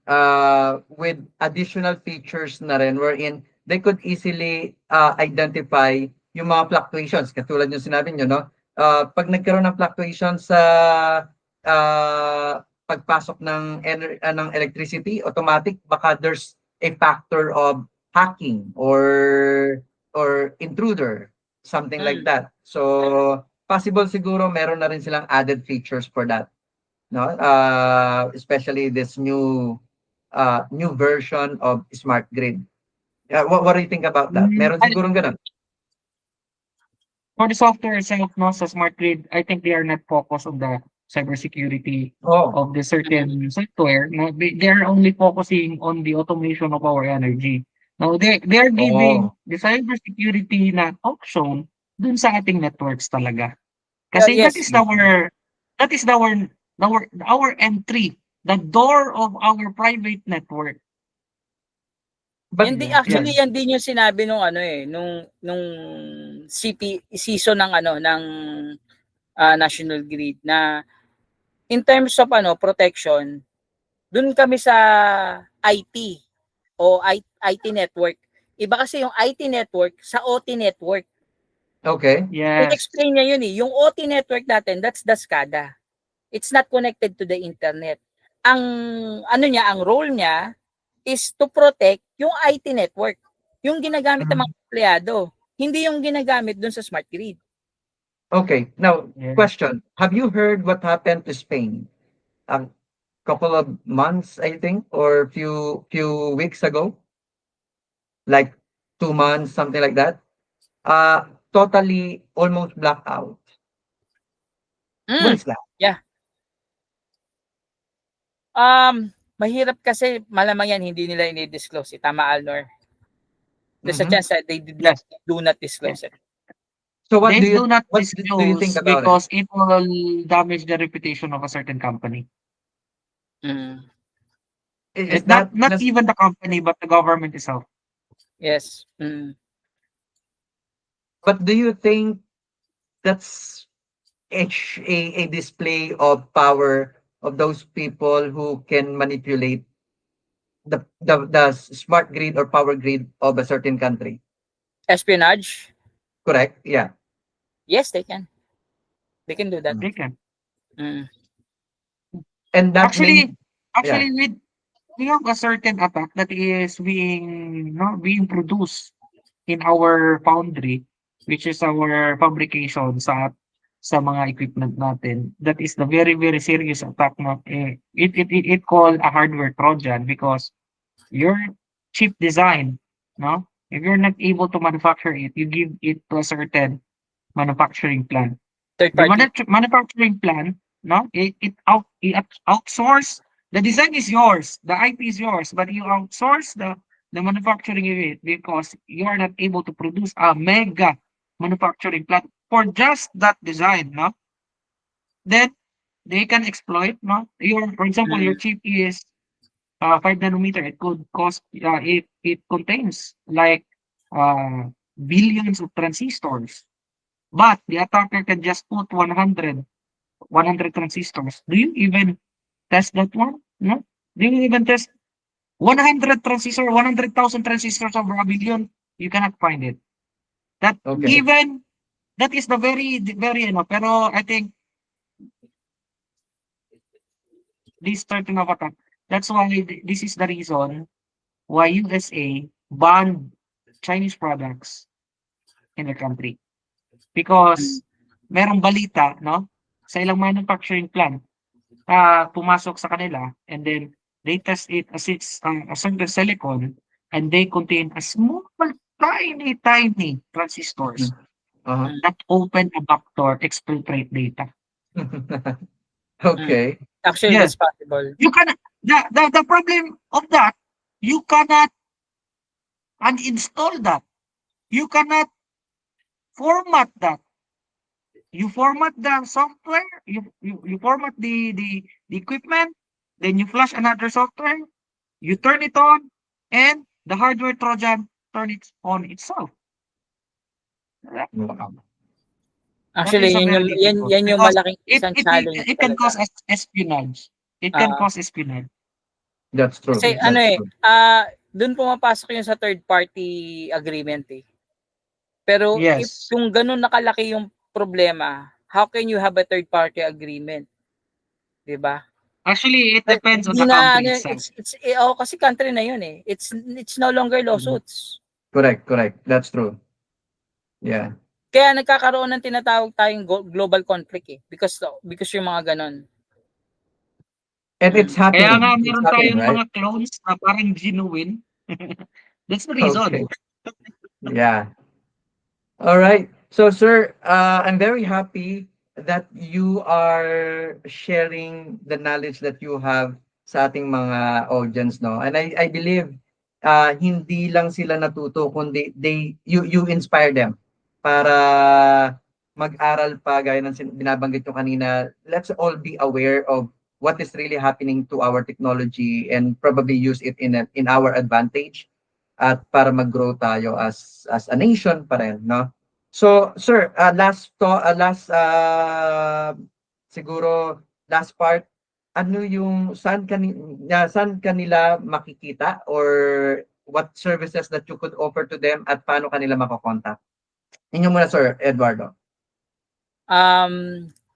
with additional features na rin wherein they could easily identify yung mga fluctuations. Katulad yung sinabi nyo, no? Pag nagkaroon ng fluctuation sa pagpasok ng electricity, automatic, baka there's a factor of hacking or intruder, something like that. So, possible siguro meron na rin silang added features for that, no? Especially this new version of smart grid. What do you think about that? Meron siguro ganun. For the software itself, no, sa smart grid, I think they are not focused on the cybersecurity Oh, of the certain software. No, they are only focusing on the automation of our energy. No, they are giving oh, the cybersecurity na option dun sa ating networks talaga. Kasi Yes. that is our entry, the door of our private network. but Actually yan din yung sinabi nung nung CISO ng National Grid na in terms of protection, dun kami sa IT o IT network. Iba kasi yung IT network sa OT network. okay. Yes. I-explain niya yun Yung OT network natin, that's the SCADA. It's not connected to the internet. Ang ang role niya is to protect yung IT network. Yung ginagamit ng mga empleyado. hindi yung ginagamit dun sa smart grid. Okay, now Yeah. question. Have you heard what happened to Spain a couple of months, I think, or few weeks ago? Like 2 months, something like that. Totally almost blackout. What Mm, is that? yeah. Mahirap kasi malamang yan hindi nila ini-disclose. Tama, Alnor. There's a Mhm. chance that they do not disclose it. So what They do you do not what do you think disclose about it? because it will damage the reputation of a certain company. Mm, Is It's not that just even the company but the government itself. yes. Mm. but do you think that's a display of power of those people who can manipulate the smart grid or power grid of a certain country? Espionage? Correct? Yeah. Yes, they can. They can do that. They can. Mm. And that means Actually, yeah. actually, we have a certain attack that is being produced in our foundry, which is our fabrication sa mga equipment natin. That is the very very serious attack na it called a hardware trojan because your chip design, no? If you're not able to manufacture it, you give it to a certain manufacturing plant. Third The party. manufacturing plant, no, it outsource. The design is yours, the IP is yours, but you outsource the manufacturing of it because you are not able to produce a mega manufacturing plant for just that design, no? Then they can exploit, no? For example, your Mm. chip is 5 nanometer. It could cost. It contains like billions of transistors, but the attacker can just put 100 transistors. Do you even test that one? No? Do you even test 100 transistor, 100,000 transistors over a billion? You cannot find it. That Okay. even that is the very pero I think this starting of attack. That's why this is the reason why USA banned Chinese products in the country. Because merong balita, no? Sa ilang manufacturing plant, pumasok sa kanila and then they test it as it's a certain silicon and they contain a small, tiny transistors Uh-huh. that open a backdoor, exfiltrate data. Okay. Actually, Yes, that's possible. you cannot, the problem of that, you cannot uninstall that. You cannot format that. You format the software, you format the equipment, then you flash another software, you turn it on, and the hardware trojan turn it on itself. That Wow. Actually, is a yan very yung, difficult yan yung because malaking isang challenge it can cause talaga. espionage. It can Ah, cause espionage. That's true. kasi That's true. dun pumapasok yung sa third party agreement eh. Pero if Yes. kung ganun nakalaki yung problema, how can you have a third party agreement? 'Di ba? Actually, it depends on Hindi the na country ano, itself. kasi country na yun eh. It's no longer lawsuits. Correct. That's true. Yeah. Kaya nagkakaroon ng tinatawag tayong global conflict eh because yung mga ganun. And it's Kaya nga happening. It's meron happening, tayong right? mga clones na parang genuine. That's the reason. Okay. Yeah. All right. So, sir, I'm very happy that you are sharing the knowledge that you have sa ating mga audience, no? And I believe hindi lang sila natuto kundi you inspire them para mag-aral pa gaya ng binabanggit nyo kanina. Let's all be aware of what is really happening to our technology and probably use it in our advantage at para mag-grow tayo as a nation pa rin, no? So, sir, siguro last part, ano yung saan kanila makikita or what services that you could offer to them at paano kanila makokontak? Inyo muna, Sir Eduardo.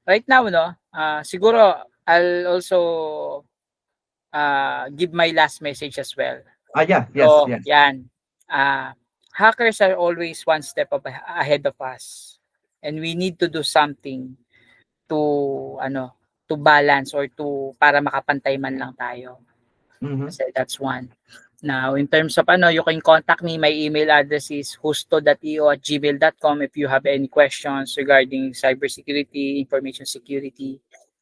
Right now no, siguro I'll also give my last message as well. Yeah, yes, So, yes. yan. hackers are always one step ahead of us, and we need to do something to to balance or to para makapantay man lang tayo. Mhm. Kasi that's one. Now, in terms of you can contact me. My email address is husto.eo@gmail.com if you have any questions regarding cybersecurity, information security.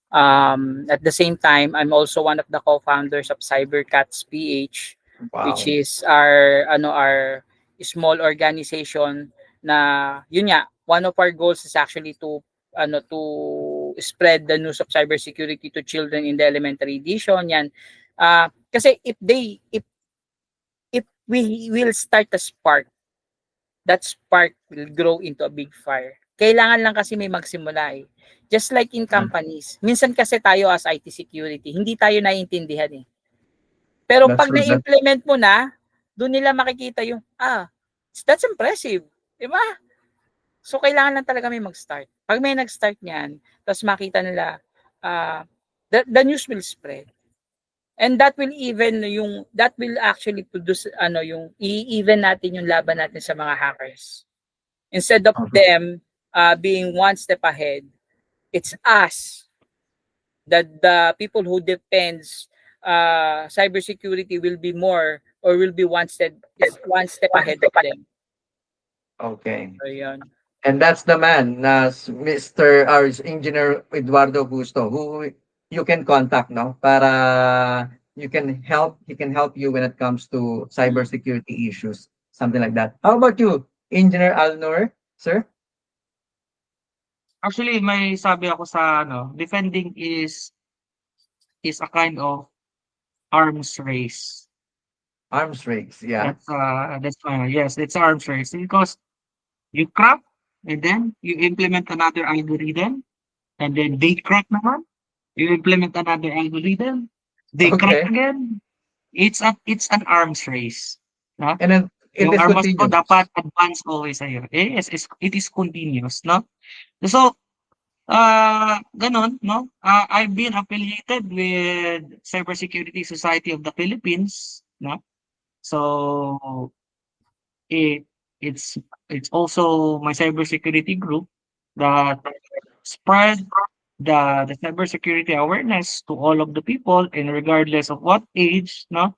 At the same time, I'm also one of the co-founders of CyberCats PH, which Wow. is our small organization na yun nga, one of our goals is actually to to spread the news of cybersecurity to children in the elementary edition yan. Kasi if we will start a spark, that spark will grow into a big fire. Kailangan lang kasi may magsimula eh. Just like in companies. Minsan kasi tayo as IT security, hindi tayo naiintindihan eh. Pero That's pag true. na-implement mo na, doon nila makikita yung, that's impressive. Diba? So, kailangan lang talaga may mag-start. Pag may nag-start niyan, tapos makita nila, the news will spread. And that will actually produce yung i-even natin yung laban natin sa mga hackers. Instead of them being one step ahead, it's us, that the people who depends cybersecurity will be more or will be one step ahead of them. Okay. So yun. And that's the man, Mr. or Engineer Eduardo Busto, who you can contact, no? Para he can help you when it comes to cybersecurity issues, something like that. How about you, Engineer Alnor, sir? Actually, may sabi ako sa defending is a kind of arms race. Arms race, yeah. Yes, it's arms race because you crack and then you implement another algorithm and then they crack naman. You implement another algorithm, they crack Okay. again. It's an arms race. No? And then it Yung is armas mo continuous. dapat advance always sa'yo. Yes, it is continuous, no? So, ganon, no? I've been affiliated with Cybersecurity Society of the Philippines, no? So, it's also my cybersecurity group that spread the cybersecurity awareness to all of the people and regardless of what age, no?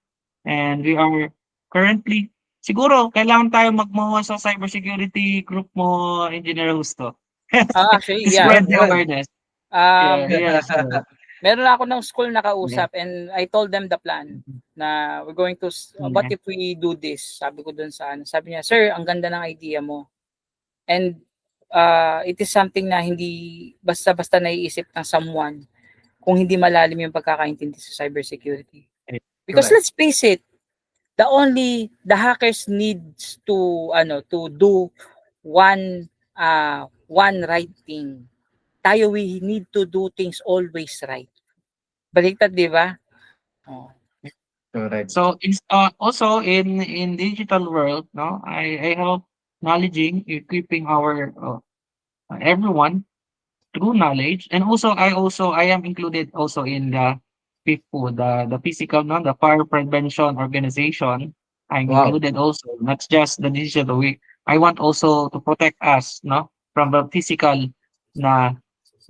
And we are currently, siguro, kailangan tayo magmuha sa cybersecurity group mo, Engineer Justo. Actually, To yeah. spread the Good. awareness. Um, Yes. Meron ako ng school nakausap and I told them the plan na we're going to, what if we do this? Sabi ko dun sabi niya, sir, ang ganda ng idea mo. And it is something na hindi basta-basta naiisip ng someone kung hindi malalim yung pagkakaintindi sa cybersecurity. Because Correct. let's face it, the hackers needs to do one right thing. Tayo, we need to do things always right. Baliktad, di ba? Oh. Correct. So it's also in digital world, no, I help knowledging, equipping our everyone through knowledge, and also I am included also in the PIFU, the physical, no, the fire prevention organization. I'm Wow. included also, not just the digital. I want also to protect us, no, from the physical na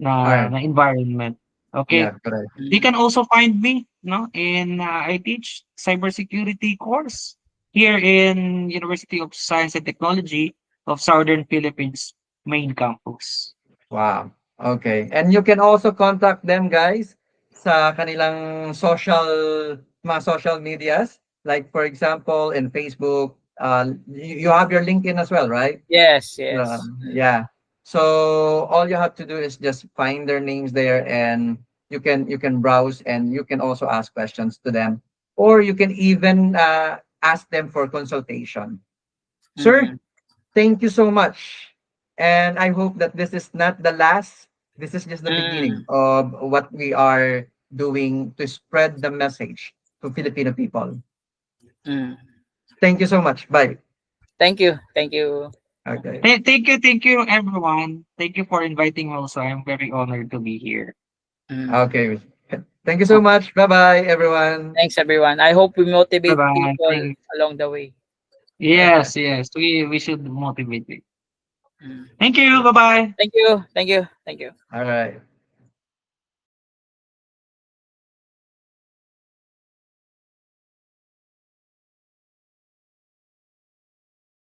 Alright. environment. Okay. Yeah, correct. You can also find me, no, in I teach cybersecurity course here in University of Science and Technology of Southern Philippines main campus. Wow. Okay. And you can also contact them, guys, sa kanilang mga social medias. Like, for example, in Facebook, you have your LinkedIn as well, right? Yes. Yeah. So all you have to do is just find their names there, and you can browse, and you can also ask questions to them, or you can even ask them for consultation. Sir, thank you so much, and I hope that this is not the last. This is just the beginning of what we are doing to spread the message to Filipino people. Thank you so much. Bye. Thank you. Okay. Thank you everyone. Thank you for inviting me also. I'm very honored to be here. Okay. Thank you so much. Bye bye, everyone. Thanks everyone. I hope we motivate Bye-bye. people Thanks. along the way. Yes, yes. We should motivate it. Mm. Thank you. Bye-bye. Thank you. Thank you. Thank you. All right.